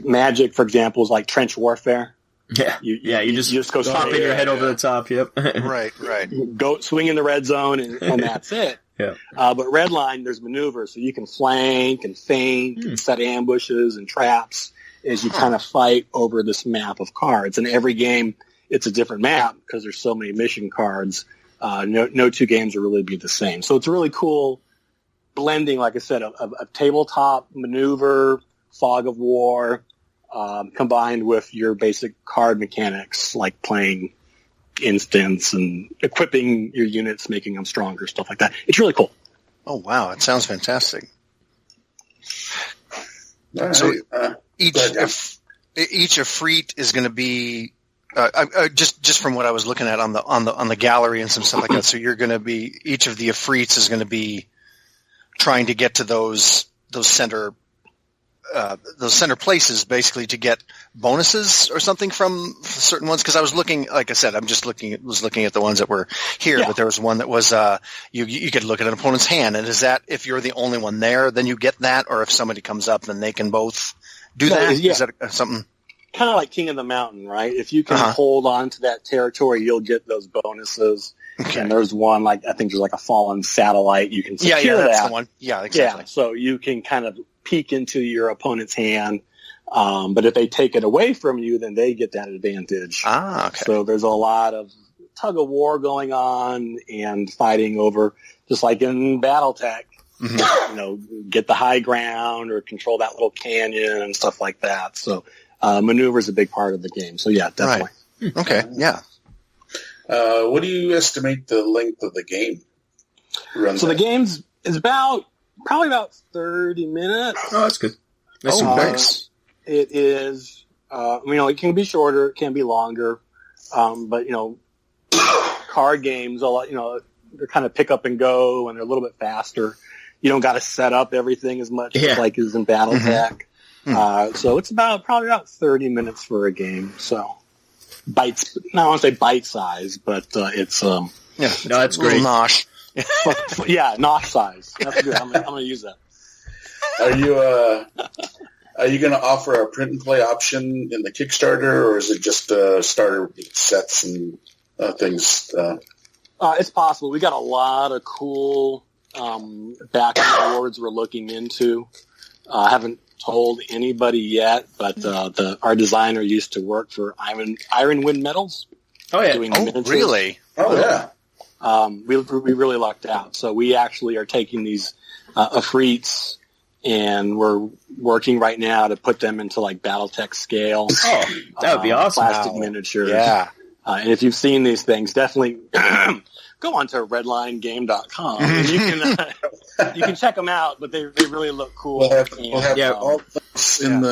Magic, for example, is like trench warfare. Yeah, you just go popping your head over the top. Yep. Right. Go swing in the red zone, and that's it. Yeah. But Redline, there's maneuver, so you can flank and feint and set ambushes and traps as you kind of fight over this map of cards. And every game, it's a different map because there's so many mission cards. No 2 games will really be the same. So it's a really cool blending, like I said, of tabletop maneuver, fog of war, combined with your basic card mechanics, like playing instants and equipping your units, making them stronger, stuff like that. It's really cool. Oh, wow. It sounds fantastic. Right. So each Efreet is going to be just from what I was looking at on the gallery and some stuff like that. So you're going to be, each of the Efreets is going to be trying to get to those center places, basically, to get bonuses or something from certain ones. Because I was looking, like I said, was looking at the ones that were here, but there was one that was you could look at an opponent's hand, and is that if you're the only one there, then you get that, or if somebody comes up, then they can both do that? Yeah. Is that something? Kind of like King of the Mountain, right? If you can hold on to that territory, you'll get those bonuses. Okay. And there's one, like, I think there's like a fallen satellite. You can secure that's that. The one. Yeah, exactly. Yeah, so you can kind of peek into your opponent's hand. But if they take it away from you, then they get that advantage. Okay. So there's a lot of tug of war going on and fighting over, just like in Battletech, get the high ground or control that little canyon and stuff like that. So maneuver is a big part of the game. So yeah, definitely. Right. Okay. Yeah. What do you estimate the length of the game? The game's is probably about 30 minutes. Oh, that's good. That's nice. It is, it can be shorter, it can be longer, but card games, a lot, they're kind of pick up and go, and they're a little bit faster. You don't got to set up everything as much as like is in Battletech. So it's probably about 30 minutes for a game. So bites, I don't want to say bite size, but it's that's great. Nosh. Yeah, nosh size. That's good. I'm going to use that. Are you going to offer a print and play option in the Kickstarter, or is it just starter sets and things? It's possible. We got a lot of cool backing awards we're looking into. I haven't told anybody yet, but our designer used to work for Iron Wind Metals. Oh yeah. Really? Oh yeah. We really lucked out. So we actually are taking these Efreets, and we're working right now to put them into like Battletech scale. Oh, that would be awesome. Plastic miniatures. Yeah. And if you've seen these things, definitely go on to redlinegame.com. And you can check them out, but they really look cool. We'll have all this on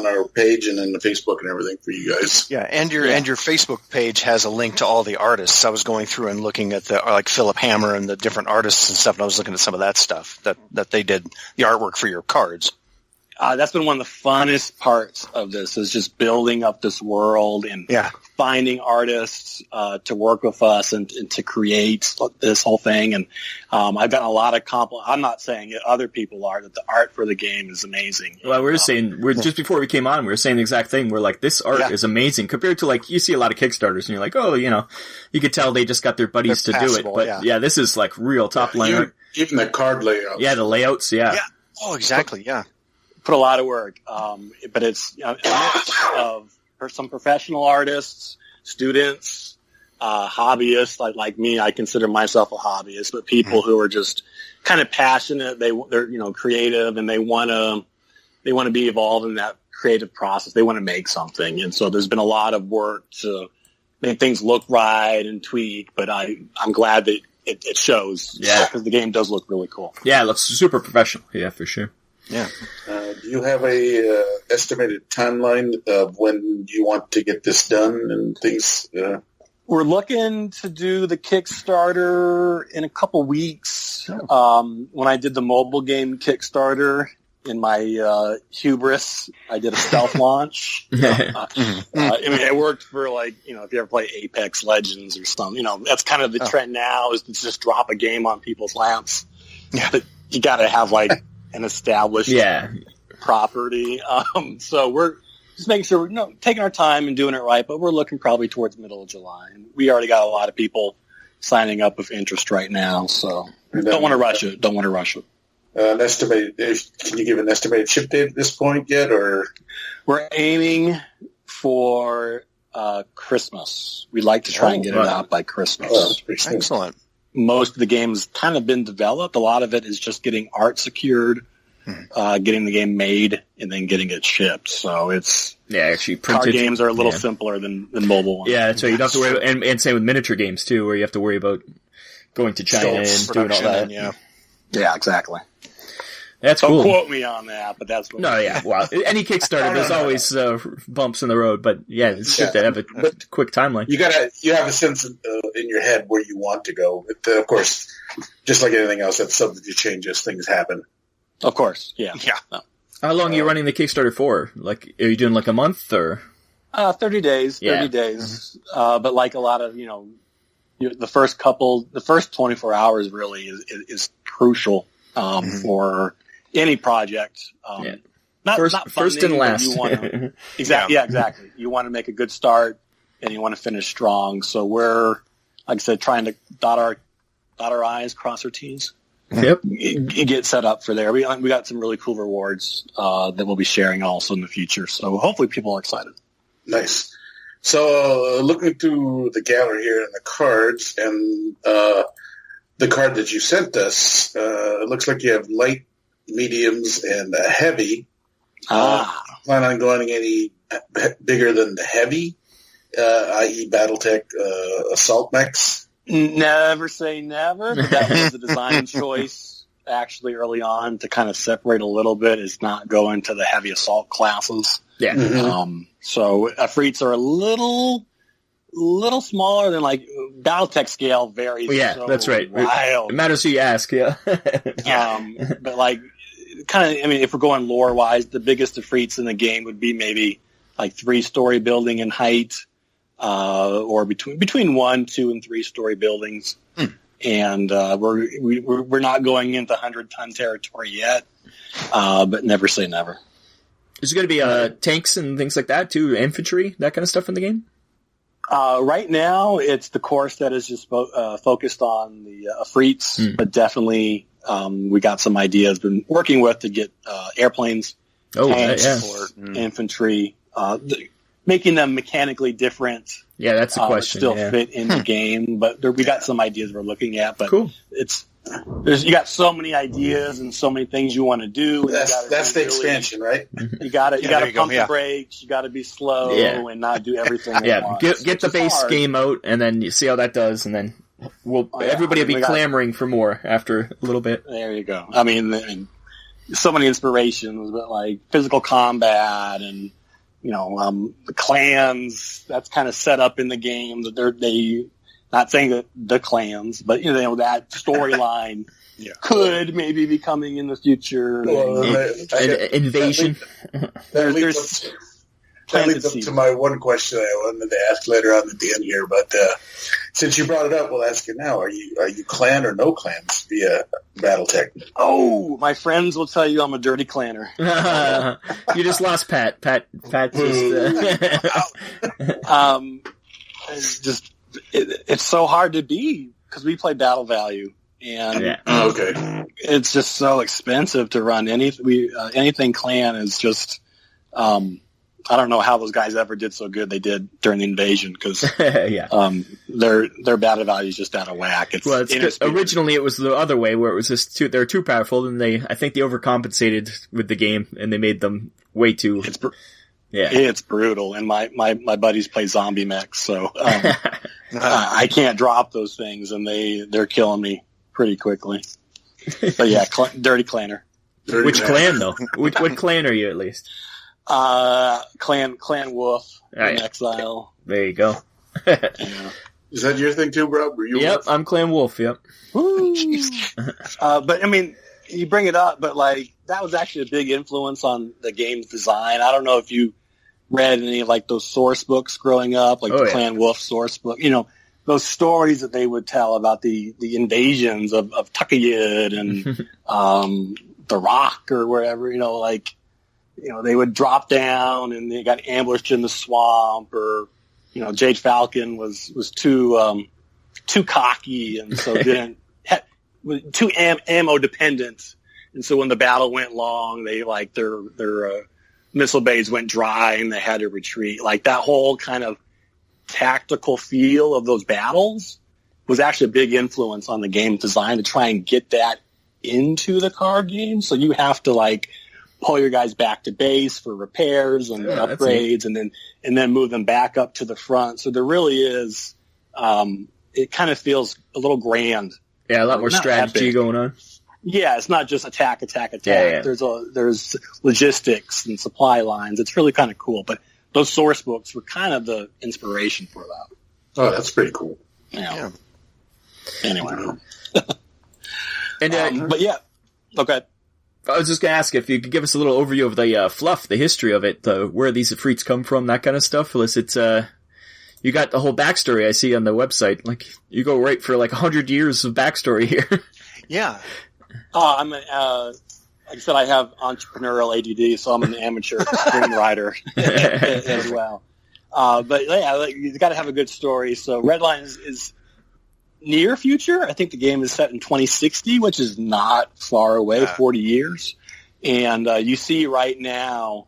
our page and in the Facebook and everything for you guys. Yeah, and your Facebook page has a link to all the artists. I was going through and looking at like Philip Hammer and the different artists and stuff, and I was looking at some of that stuff that they did the artwork for your cards. That's been one of the funnest parts of this, is just building up this world and finding artists to work with us and to create this whole thing. And I've gotten a lot of compliments. I'm not saying it, other people are, that the art for the game is amazing. Well, just before we came on, we were saying the exact thing. We're like, this art is amazing compared to, like, you see a lot of Kickstarters and you're like, oh, you could tell they just got their buddies to do it. But this is like real top line art. Even the card layouts. Yeah, the layouts, Yeah. Oh, exactly, yeah. Put a lot of work, but it's a mix of some professional artists, students, hobbyists like me. I consider myself a hobbyist, but people who are just kind of passionate. They're creative, and they want to be involved in that creative process. They want to make something, and so there's been a lot of work to make things look right and tweak. But I'm glad that it shows. Yeah, because the game does look really cool. Yeah, it looks super professional. Yeah, for sure. Yeah. Do you have a estimated timeline of when you want to get this done and things? We're looking to do the Kickstarter in a couple weeks. When I did the mobile game Kickstarter, in my hubris, I did a stealth launch. It worked for, like, if you ever play Apex Legends or something, that's kind of the trend now, is to just drop a game on people's laps. Yeah. But you got to have, like, an established property. So we're just making sure we're taking our time and doing it right, but we're looking probably towards middle of July. And we already got a lot of people signing up with interest right now, so don't want to rush it. An estimated? Can you give an estimated ship date at this point yet, or? We're aiming for Christmas. We'd like to try and get it out by Christmas. Oh, that's pretty soon. Excellent. Most of the game's kind of been developed. A lot of it is just getting art secured, getting the game made, and then getting it shipped. So it's actually printed. Card games are a little simpler than mobile ones. Yeah, so you don't have to worry about, and same with miniature games too, where you have to worry about going to China and doing all that. Yeah, exactly. That's Don't cool. quote me on that, but that's what. No, yeah. Well, any Kickstarter, there's always bumps in the road, but it's good to have a quick timeline. You have a sense in your head where you want to go. But, of course, just like anything else, that's subject to change as things happen. Of course, yeah. No. How long are you running the Kickstarter for? Like, are you doing like a month or? 30 days. 30 days. But like a lot of the first 24 hours really is crucial for any project. Not first and last. You wanna, exactly. You want to make a good start and you want to finish strong. So we're, like I said, trying to dot our I's, cross our T's. Yep. Get set up for there. We got some really cool rewards that we'll be sharing also in the future. So hopefully people are excited. Nice. So looking through the gallery here and the cards and the card that you sent us, it looks like you have light, mediums, and a heavy. Plan on going any bigger than the heavy, i.e. Battletech assault mechs? Never say never, but that was a design choice actually early on to kind of separate a little bit, is not going to the heavy assault classes. Yeah. So Afrits are a little smaller than, like, Battletech scale varies. Yeah, that's right. Wild. It matters who you ask, yeah. But like, kind of, if we're going lore wise, the biggest Afrits in the game would be maybe like 3-story building in height, or between 1, 2, and 3-story buildings. And we're not going into 100-ton territory yet, but never say never. Is there going to be tanks and things like that too, infantry, that kind of stuff in the game? Right now, it's the course that is just focused on the Afrits, but definitely we got some ideas been working with to get airplanes, tanks, or infantry, making them mechanically different. Yeah, that's the question. Still fit in the game, but we got some ideas we're looking at. But cool. You got so many ideas and so many things you want to do. That's the expansion, right? You got to pump the brakes. You got to be slow and not do everything. At once, get the base game out, and then you see how that does, and then everybody will be clamoring for more after a little bit. There you go. So many inspirations, but like physical combat and the clans. That's kind of set up in the game that they. Not saying that the clans, but that storyline could maybe be coming in the future. Invasion. That leads up to my one question I wanted to ask later on at the end here, but since you brought it up, we'll ask it now. Are you clan or no clans via Battletech? Oh, my friends will tell you I'm a dirty clanner. You just lost Pat. Pat just... it's so hard to be because we play battle value, and it's just so expensive to run anything clan is just I don't know how those guys ever did so good they did during the invasion because their battle value is just out of whack. Originally it was the other way where it was just they're too powerful, and I think they overcompensated with the game and they made them way too. It's brutal, and my buddies play zombie mechs, so I can't drop those things, and they're killing me pretty quickly. But yeah, dirty clanner. Which clan though? What clan are you at least? Clan Wolf in Exile. There you go. Is that your thing too, bro? Yep, I'm Clan Wolf. Yep. But I mean, you bring it up, but like that was actually a big influence on the game's design. I don't know if you read any of like those source books growing up, like the Clan Wolf source book. You know, those stories that they would tell about the invasions of Tuckayid and the Rock or wherever. You know, like. You know, they would drop down and they got ambushed in the swamp, or you know, Jade Falcon was too cocky and so too ammo dependent, and so when the battle went long, they like their missile bays went dry and they had to retreat. Like that whole kind of tactical feel of those battles was actually a big influence on the game design to try and get that into the card game. So you have to like pull your guys back to base for repairs and upgrades, and then move them back up to the front. So there really is, it kind of feels a little grand. Yeah, a lot more strategy going on. Yeah, it's not just attack. Yeah. There's logistics and supply lines. It's really kind of cool. But those source books were kind of the inspiration for that. Oh, that's pretty cool. Yeah. Anyway. And but yeah, okay. I was just going to ask if you could give us a little overview of the fluff, the history of it, where these Ifrits come from, that kind of stuff. It's you got the whole backstory I see on the website. Like you go right for like 100 years of backstory here. Yeah. I'm like I said, I have entrepreneurial ADD, so I'm an amateur screenwriter as well. But yeah, you got to have a good story. So RedLine is near future. I think the game is set in 2060, which is not far away, 40 years. And you see right now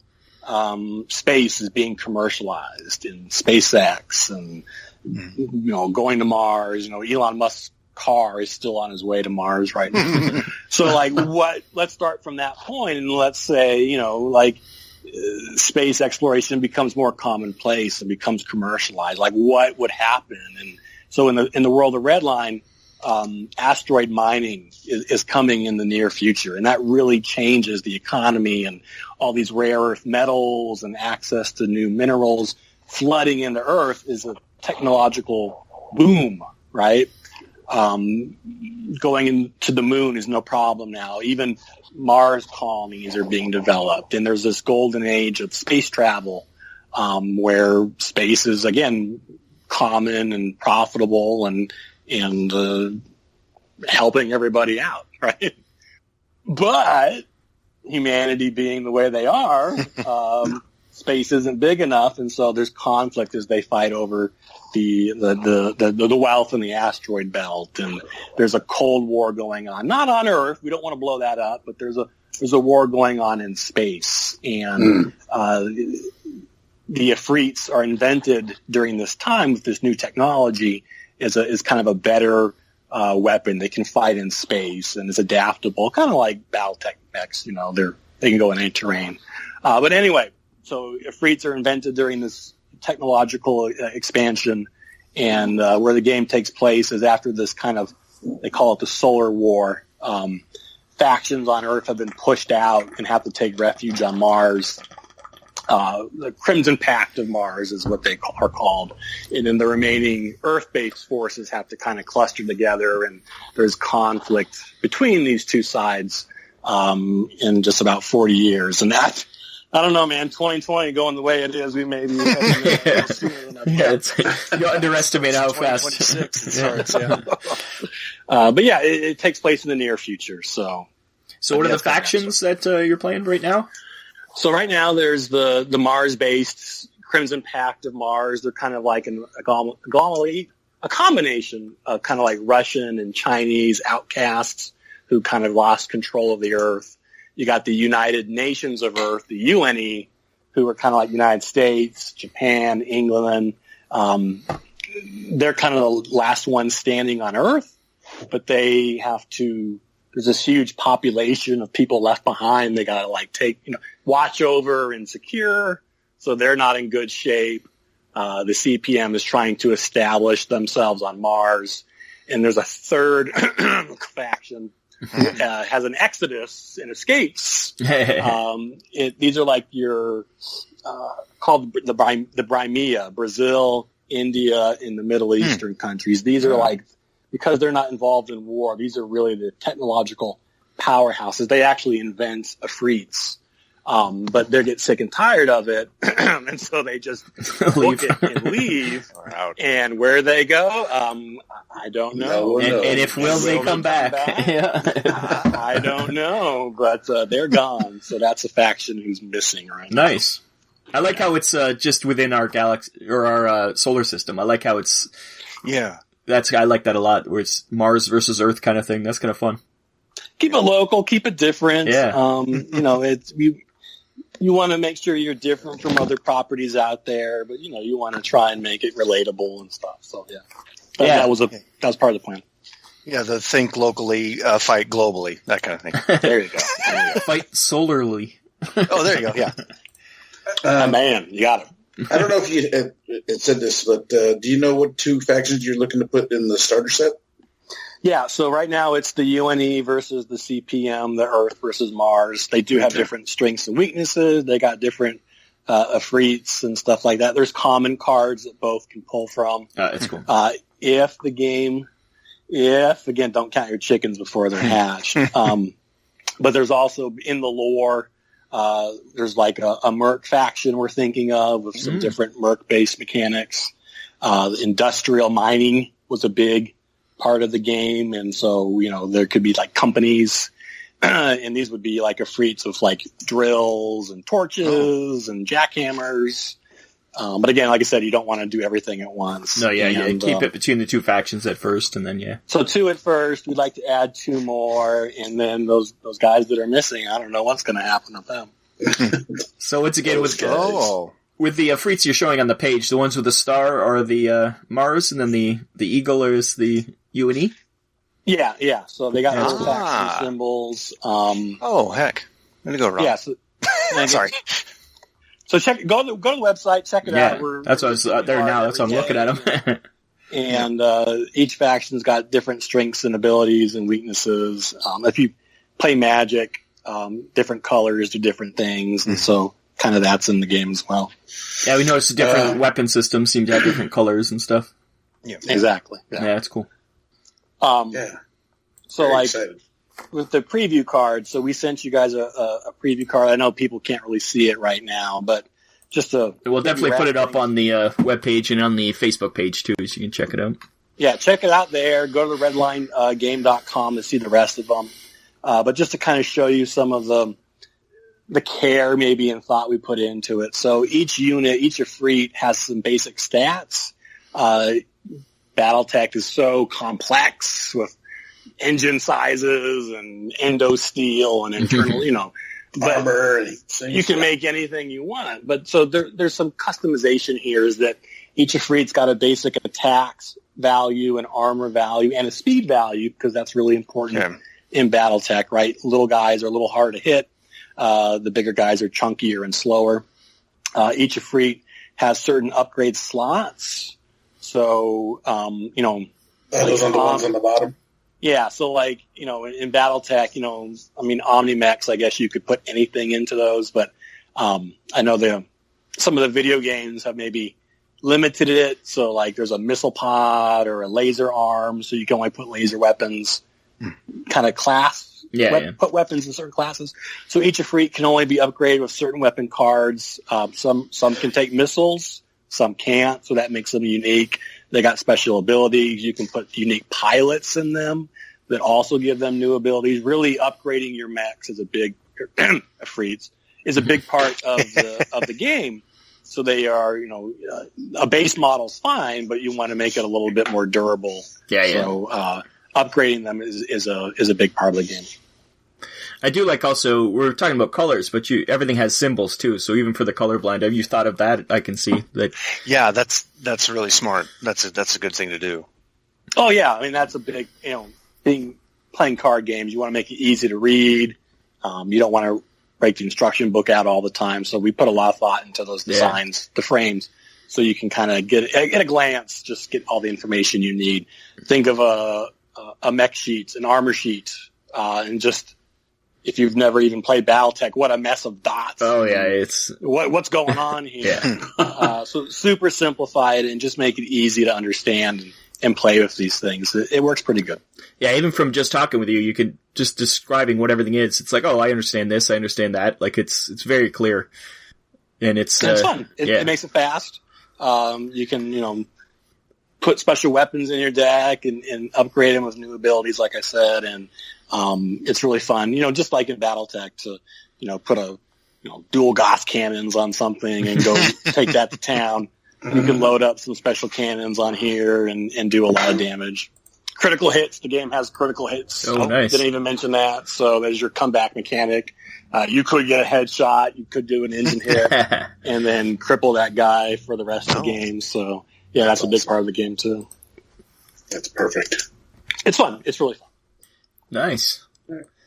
space is being commercialized in SpaceX and, you know, going to Mars. You know, Elon Musk's car is still on his way to Mars right now. So, like, let's start from that point and let's say, you know, like, space exploration becomes more commonplace and becomes commercialized. Like, what would happen? And so in the world of RedLine, asteroid mining is coming in the near future, and that really changes the economy, and all these rare earth metals and access to new minerals flooding into Earth is a technological boom, right? Going into the moon is no problem now. Even Mars colonies are being developed, and there's this golden age of space travel where space is, again, common and profitable and helping everybody out, right? But humanity being the way they are, space isn't big enough, and so there's conflict as they fight over the wealth in the asteroid belt, and there's a Cold War going on. Not on Earth, we don't want to blow that up, but there's a war going on in space, and the Ifrits are invented during this time with this new technology is kind of a better weapon. They can fight in space and is adaptable, kind of like Battletech mechs. You know, they can go in any terrain. But anyway, so Ifrits are invented during this technological expansion, and where the game takes place is after this kind of, they call it the Solar War. Factions on Earth have been pushed out and have to take refuge on Mars. the Crimson Pact of Mars is what they are called. And then the remaining Earth-based forces have to kind of cluster together, and there's conflict between these two sides in just about 40 years. And that, I don't know, man, 2020 going the way it is, we may be sooner than that. You underestimate how fast. It starts, yeah. But yeah, it takes place in the near future. So what are the factions that you're playing right now? So right now there's the Mars-based Crimson Pact of Mars. They're kind of like a combination of kind of like Russian and Chinese outcasts who kind of lost control of the Earth. You got the United Nations of Earth, the UNE, who are kind of like United States, Japan, England. They're kind of the last ones standing on Earth, but they have to. There's this huge population of people left behind. They got to like watch over and secure. So they're not in good shape. The CPM is trying to establish themselves on Mars. And there's a third faction that has an exodus and escapes. These are like your, called the Crimea, Brazil, India, and the Middle Eastern countries. These are like, because they're not involved in war, these are really the technological powerhouses. They actually invent afrits, but they get sick and tired of it, and so they just book it and leave. And where they go, I don't know. And if they come back? I don't know, but they're gone. So that's a faction who's missing right now. Nice. I like how it's just within our galaxy or our solar system. I like how it's I like that a lot, where it's Mars versus Earth kind of thing. That's kind of fun. Keep it local, keep it different. Yeah. It's you want to make sure you're different from other properties out there, but you want to try and make it relatable and stuff. So that was part of the plan. Yeah, the think locally, fight globally, that kind of thing. There you go. Fight solarly. Oh, there you go. Yeah. Man, you got it. I don't know if you it said this, but do you know what two factions you're looking to put in the starter set? Yeah, so right now it's the UNE versus the CPM, the Earth versus Mars. They do have different strengths and weaknesses. They got different afrits and stuff like that. There's common cards that both can pull from. That's cool. If again, don't count your chickens before they're hatched. But there's also in the lore, there's like a Merc faction we're thinking of with some different Merc-based mechanics. Industrial mining was a big part of the game, and so there could be like companies, and these would be like afrits with like drills and torches and jackhammers. But again, like I said, you don't want to do everything at once. No, keep it between the two factions at first, and then So 2 at first. We'd like to add 2 more, and then those guys that are missing, I don't know what's going to happen with them. So once again, with the afrits you're showing on the page, the ones with the star are the Mars, and then the eagle is the UNE? Yeah. So they got those faction symbols. Heck. I'm going to go wrong. Yeah. So, sorry. So go to the website, check it out. That's what I was there now. That's why I'm looking at them. And each faction's got different strengths and abilities and weaknesses. If you play Magic, different colors do different things, and so kind of that's in the game as well. Yeah, we noticed the different weapon systems seem to have different colors and stuff. Yeah, exactly. Yeah, that's cool. So very excited. With the preview card, so we sent you guys a preview card. I know people can't really see it right now, but just we'll definitely put it up on the webpage and on the Facebook page too, so you can check it out. Yeah, check it out there. Go to the RedLine game.com to see the rest of them. But just to kind of show you some of the care maybe and thought we put into it. So each unit, each Afrit has some basic stats. Battletech is so complex with engine sizes and endo steel and internal, but armor. You can make anything you want. But so there's some customization here is that each Afrit's got a basic attacks value, an armor value, and a speed value, because that's really important in Battletech, right? Little guys are a little hard to hit. The bigger guys are chunkier and slower. Each Afrit has certain upgrade slots. So, those are the ones on the bottom. Yeah, so in Battletech, Omnimex, I guess you could put anything into those, but I know the some of the video games have maybe limited it. So like there's a missile pod or a laser arm, so you can only put laser weapons kind of class. Put weapons in certain classes. So each Ifrit can only be upgraded with certain weapon cards. Some can take missiles, some can't, so that makes them unique. They got special abilities. You can put unique pilots in them that also give them new abilities. Really upgrading your mechs is a big Ifrits is a big part of the game. So they are, a base model's fine, but you want to make it a little bit more durable. So upgrading them is a big part of the game. I do like also, we're talking about colors, but everything has symbols too. So even for the colorblind, have you thought of that? I can see that. Yeah, that's really smart. That's a good thing to do. Oh yeah, I mean that's a big, playing card games. You want to make it easy to read. You don't want to break the instruction book out all the time. So we put a lot of thought into those designs, the frames, so you can kind of get at a glance, just get all the information you need. Think of a mech sheet, an armor sheet, and just. If you've never even played Battletech, what a mess of dots. Oh, yeah. It's what's going on here. So super simplify it and just make it easy to understand and play with these things. It works pretty good. Yeah, even from just talking with you, you could just describing what everything is. It's like, oh, I understand this, I understand that. Like, it's very clear. And it's fun. It makes it fast. You can, put special weapons in your deck and upgrade them with new abilities, like I said, and it's really fun, just like in Battletech to, put a, dual Goth cannons on something and go take that to town. You can load up some special cannons on here and do a lot of damage. Critical hits. The game has critical hits. Oh, nice. Didn't even mention that. So there's your comeback mechanic. You could get a headshot. You could do an engine hit and then cripple that guy for the rest of the game. So yeah, that's a big part of the game too. That's perfect. It's fun. It's really fun. Nice.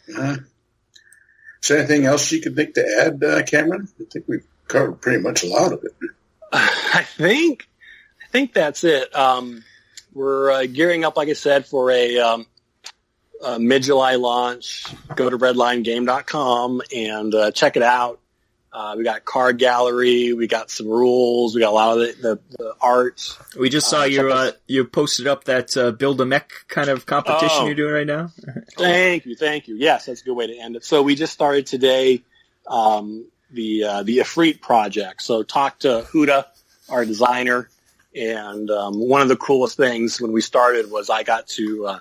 Is there anything else you could think to add, Cameron? I think we've covered pretty much a lot of it. I think that's it. We're gearing up, like I said, for a mid-July launch. Go to redlinegame.com and check it out. We got card gallery. We got some rules. We got a lot of the art. We just saw you posted up that build a mech kind of competition you're doing right now. Thank you. Yes, that's a good way to end it. So we just started today the Ifrit project. So talk to Huda, our designer, and one of the coolest things when we started was I got to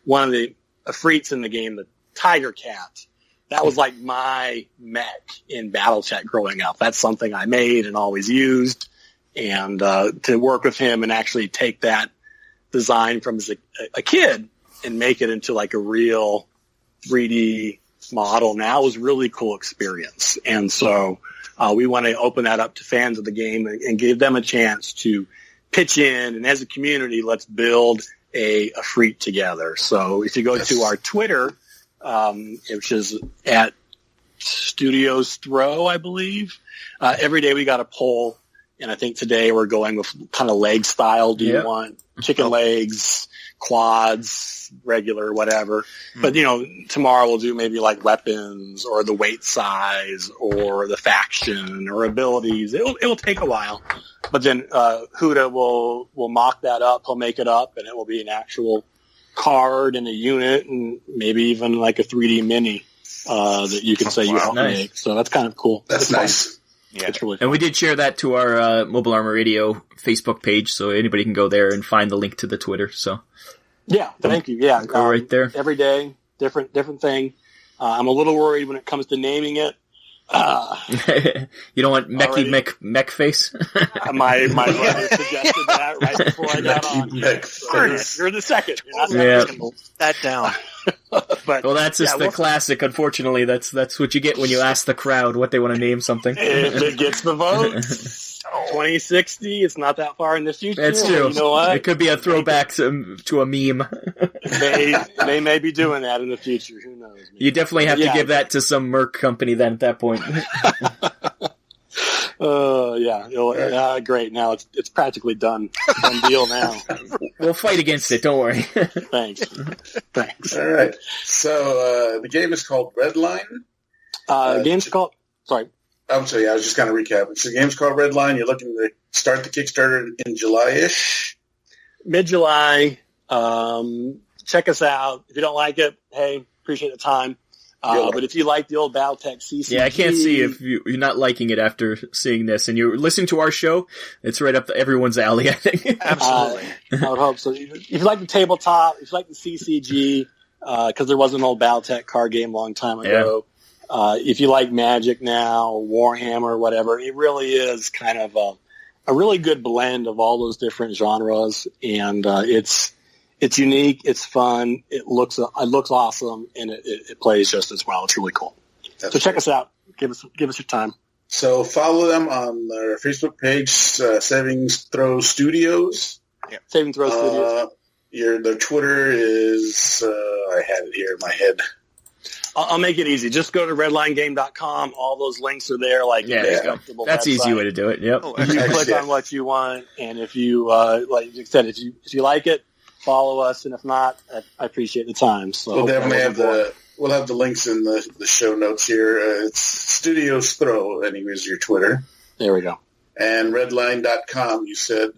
one of the Ifrits in the game, the Tiger Cat. That was like my mech in Battletech growing up. That's something I made and always used. And to work with him and actually take that design from as a kid and make it into like a real 3D model now was a really cool experience. And so we want to open that up to fans of the game and give them a chance to pitch in. And as a community, let's build a Ifrit together. So if you go to our Twitter, which is at Studios Throw, I believe. Every day we got a poll, and I think today we're going with kind of leg style. Do you want chicken legs, quads, regular, whatever? But, tomorrow we'll do maybe like weapons or the weight size or the faction or abilities. It will take a while. But then Huda will mock that up. He'll make it up, and it will be an actual card and a unit and maybe even like a 3D mini that you can say you helped make. So that's kind of cool. That's nice. Fun. Yeah, it's really fun. And we did share that to our Mobile Armor Radio Facebook page, so anybody can go there and find the link to the Twitter. So yeah, thank you. Yeah, go right there. Every day, different thing. I'm a little worried when it comes to naming it. You don't want mech face? My brother suggested that right before I got on. You're the second. That down. But, well, that's just the classic. Unfortunately, that's what you get when you ask the crowd what they want to name something. If it gets the vote, 2060, it's not that far in the future. That's true. You know what? It could be a throwback to a meme. They may be doing that in the future. Who knows? Man. You definitely have to give that to some Merc company then at that point. Great. Now it's practically done. Done deal now. We'll fight against it. Don't worry. Thanks. All right. So the game is called RedLine. The game's called. Sorry. I'm sorry, I was just kind of recapping. So the game's called RedLine. You're looking to start the Kickstarter in July-ish? Mid-July. Check us out. If you don't like it, hey, appreciate the time. But if you like the old Battletech CCG... Yeah, I can't see if you're not liking it after seeing this. And you're listening to our show, it's right up everyone's alley, I think. Absolutely. I would hope so. If you like the tabletop, if you like the CCG, because there was an old Battletech card game a long time ago, if you like Magic now, Warhammer, whatever, it really is kind of a really good blend of all those different genres. And it's unique, it's fun, it looks awesome, and it plays just as well. It's really cool. So check us out. Give us your time. So follow them on their Facebook page, Savings Throw Studios. Yeah. Saving Throw Studios. Their Twitter is, I had it here in my head. I'll make it easy. Just go to redlinegame.com. All those links are there. Comfortable that's website. Easy way to do it. Yep. You click on what you want, and if you, like you said, if you like it, follow us, and if not, I appreciate the time. So we'll definitely have the links in the show notes here. It's Studios Throw, anyways, your Twitter. There we go. And redline.com, you said,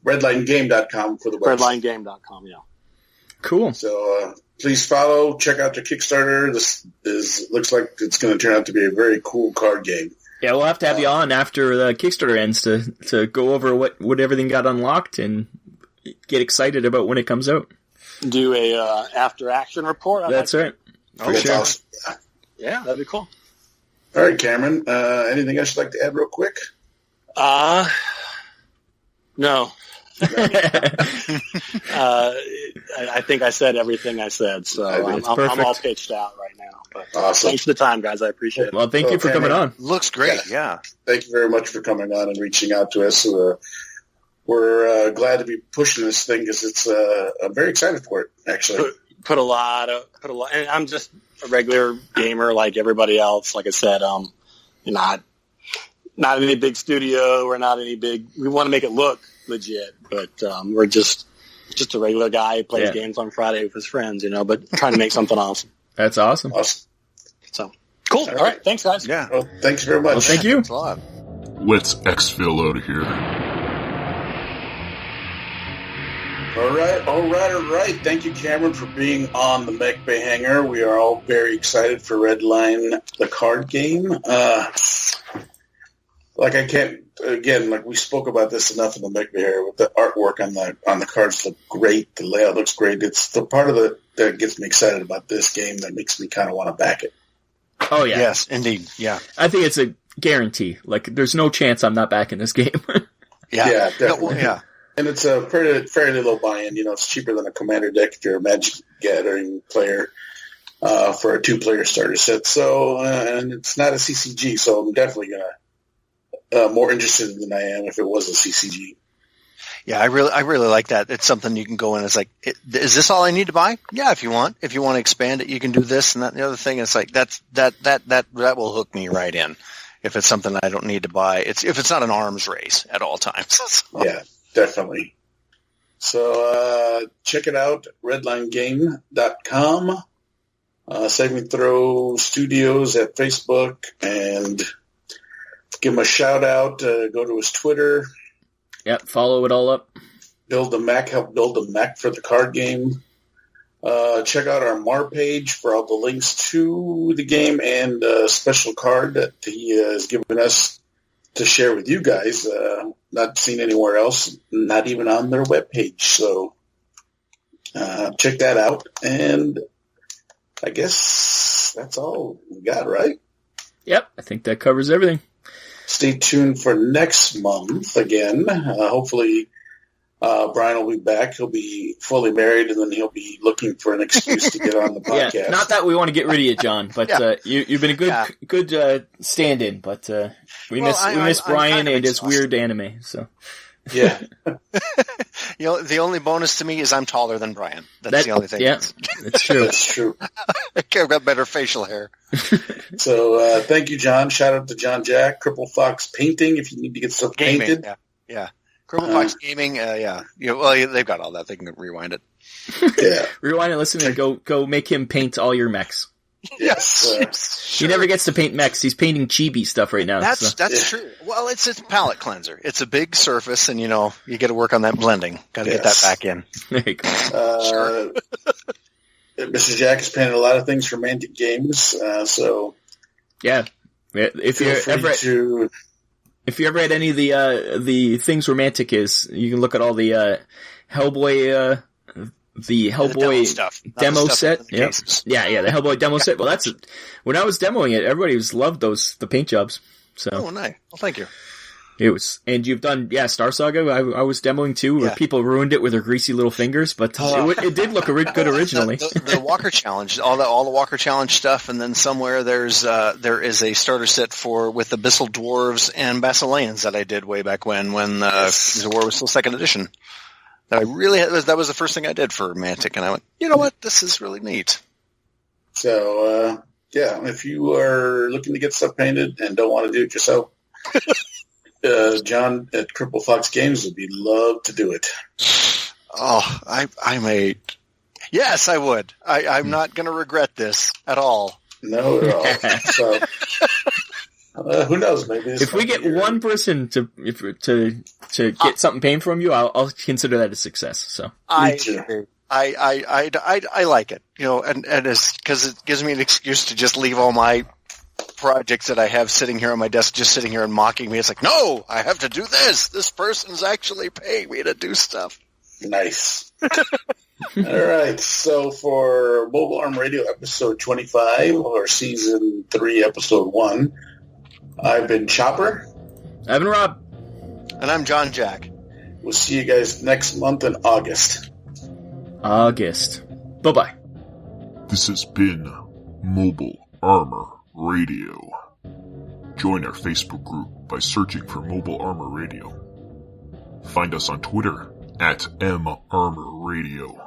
redlinegame.com for the website. Redlinegame.com, yeah. Cool. So please follow, check out their Kickstarter. This looks like it's going to turn out to be a very cool card game. Yeah, we'll have to have you on after the Kickstarter ends to go over what everything got unlocked and get excited about when it comes out. Do a after action report. That's right. For sure. Awesome. Yeah, that'd be cool. All right, Cameron. Anything else you'd like to add real quick? No. I think I said everything I said, so I'm all pitched out right now. But awesome. Thanks for the time, guys. I appreciate it. Well, thank you for coming on. Looks great, yeah. Thank you very much for coming on and reaching out to us. We're glad to be pushing this thing because I'm very excited for it, actually. Put a lot, and I'm just a regular gamer like everybody else. Like I said, not any big studio. We're not any big. We want to make it look legit, but we're just a regular guy who plays games on Friday with his friends, but trying to make something awesome. That's awesome. So cool. All right. Thanks, guys. Yeah. Well, thanks very much. Well, thank you. Thanks a lot. Let's exfil out of here. All right. Thank you, Cameron, for being on the MechBay Hanger. We are all very excited for RedLine, the card game. We spoke about this enough in the MechBay Hanger, with the artwork on the cards look great. The layout looks great. It's the part of it that gets me excited about this game that makes me kind of want to back it. Oh, yeah. Yes, indeed. Yeah. I think it's a guarantee. There's no chance I'm not backing this game. Yeah, definitely. Yeah. And it's a fairly low buy-in. It's cheaper than a Commander deck if you're a Magic Gathering player for a 2-player starter set. So, and it's not a CCG, so I'm definitely more interested than I am if it was a CCG. Yeah, I really like that. It's something you can go in. It's like, is this all I need to buy? Yeah, if you want. If you want to expand it, you can do this and that and the other thing. It's like that will hook me right in. If it's something I don't need to buy, if it's not an arms race at all times. Yeah. Definitely. So check it out, redlinegame.com, Saving Throw Studios at Facebook, and give him a shout-out. Go to his Twitter. Yep, follow it all up. Help build a mech for the card game. Check out our MAR page for all the links to the game and a special card that he has given us to share with you guys. Not seen anywhere else, not even on their webpage. So check that out. And I guess that's all we got, right? Yep, I think that covers everything. Stay tuned for next month again. Hopefully Brian will be back. He'll be fully married, and then he'll be looking for an excuse to get on the podcast. Yeah, not that we want to get rid of you, John, but you've been a good stand-in. But we miss Brian and his weird anime. So yeah, the only bonus to me is I'm taller than Brian. That's the only thing. Yeah, it's true. That's true. I've got better facial hair. So thank you, John. Shout out to John Jack, Cripple Fox Painting. If you need to get stuff painted, yeah. Cripple Fox Gaming, they've got all that. They can rewind it. Yeah. Rewind and listen and go make him paint all your mechs. Yes. He never gets to paint mechs. He's painting chibi stuff right now. That's true. Well, it's a palette cleanser. It's a big surface, and you got to work on that blending. Got to get that back in. There you go. Sure. Mr. Jack has painted a lot of things for Mantic Games, so yeah. If you ever had any of the things where Mantic is, you can look at all the Hellboy. The Hellboy demo set. Yeah, the Hellboy demo set. Well, when I was demoing it, everybody loved the paint jobs. So. Oh, nice. Well, thank you. It was, and you've done, Star Saga. I was demoing too, where people ruined it with their greasy little fingers, but it did look good originally. The Walker Challenge, all the Walker Challenge stuff, and then somewhere there is a starter set with Abyssal Dwarves and Basileans that I did way back when the War was still second edition. That was the first thing I did for Mantic, and I went, you know what, this is really neat. So, if you are looking to get stuff painted and don't want to do it yourself, John at Cripple Fox Games would be love to do it. Oh, I may. Yes, I would. I'm not going to regret this at all. No, at all. So, who knows? Maybe if we get one person to get something painted from you, I'll consider that a success. So I like it, and it's because it gives me an excuse to just leave all my projects that I have sitting here on my desk, just sitting here and mocking me. It's like, no, I have to do this. This person's actually paying me to do stuff. Nice. All right. So for Mobile Arm Radio episode 25 or season 3, episode 1, I've been Chopper. I've been Rob. And I'm John Jack. We'll see you guys next month in August. Bye-bye. This has been Mobile Armor Radio. Join our Facebook group by searching for Mobile Armor Radio. Find us on Twitter at @MArmorRadio.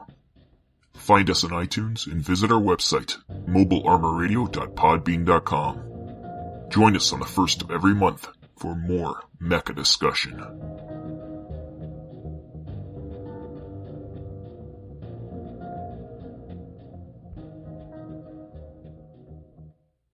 Find us on iTunes and visit our website, mobilearmorradio.podbean.com. Join us on the first of every month for more Mecha discussion.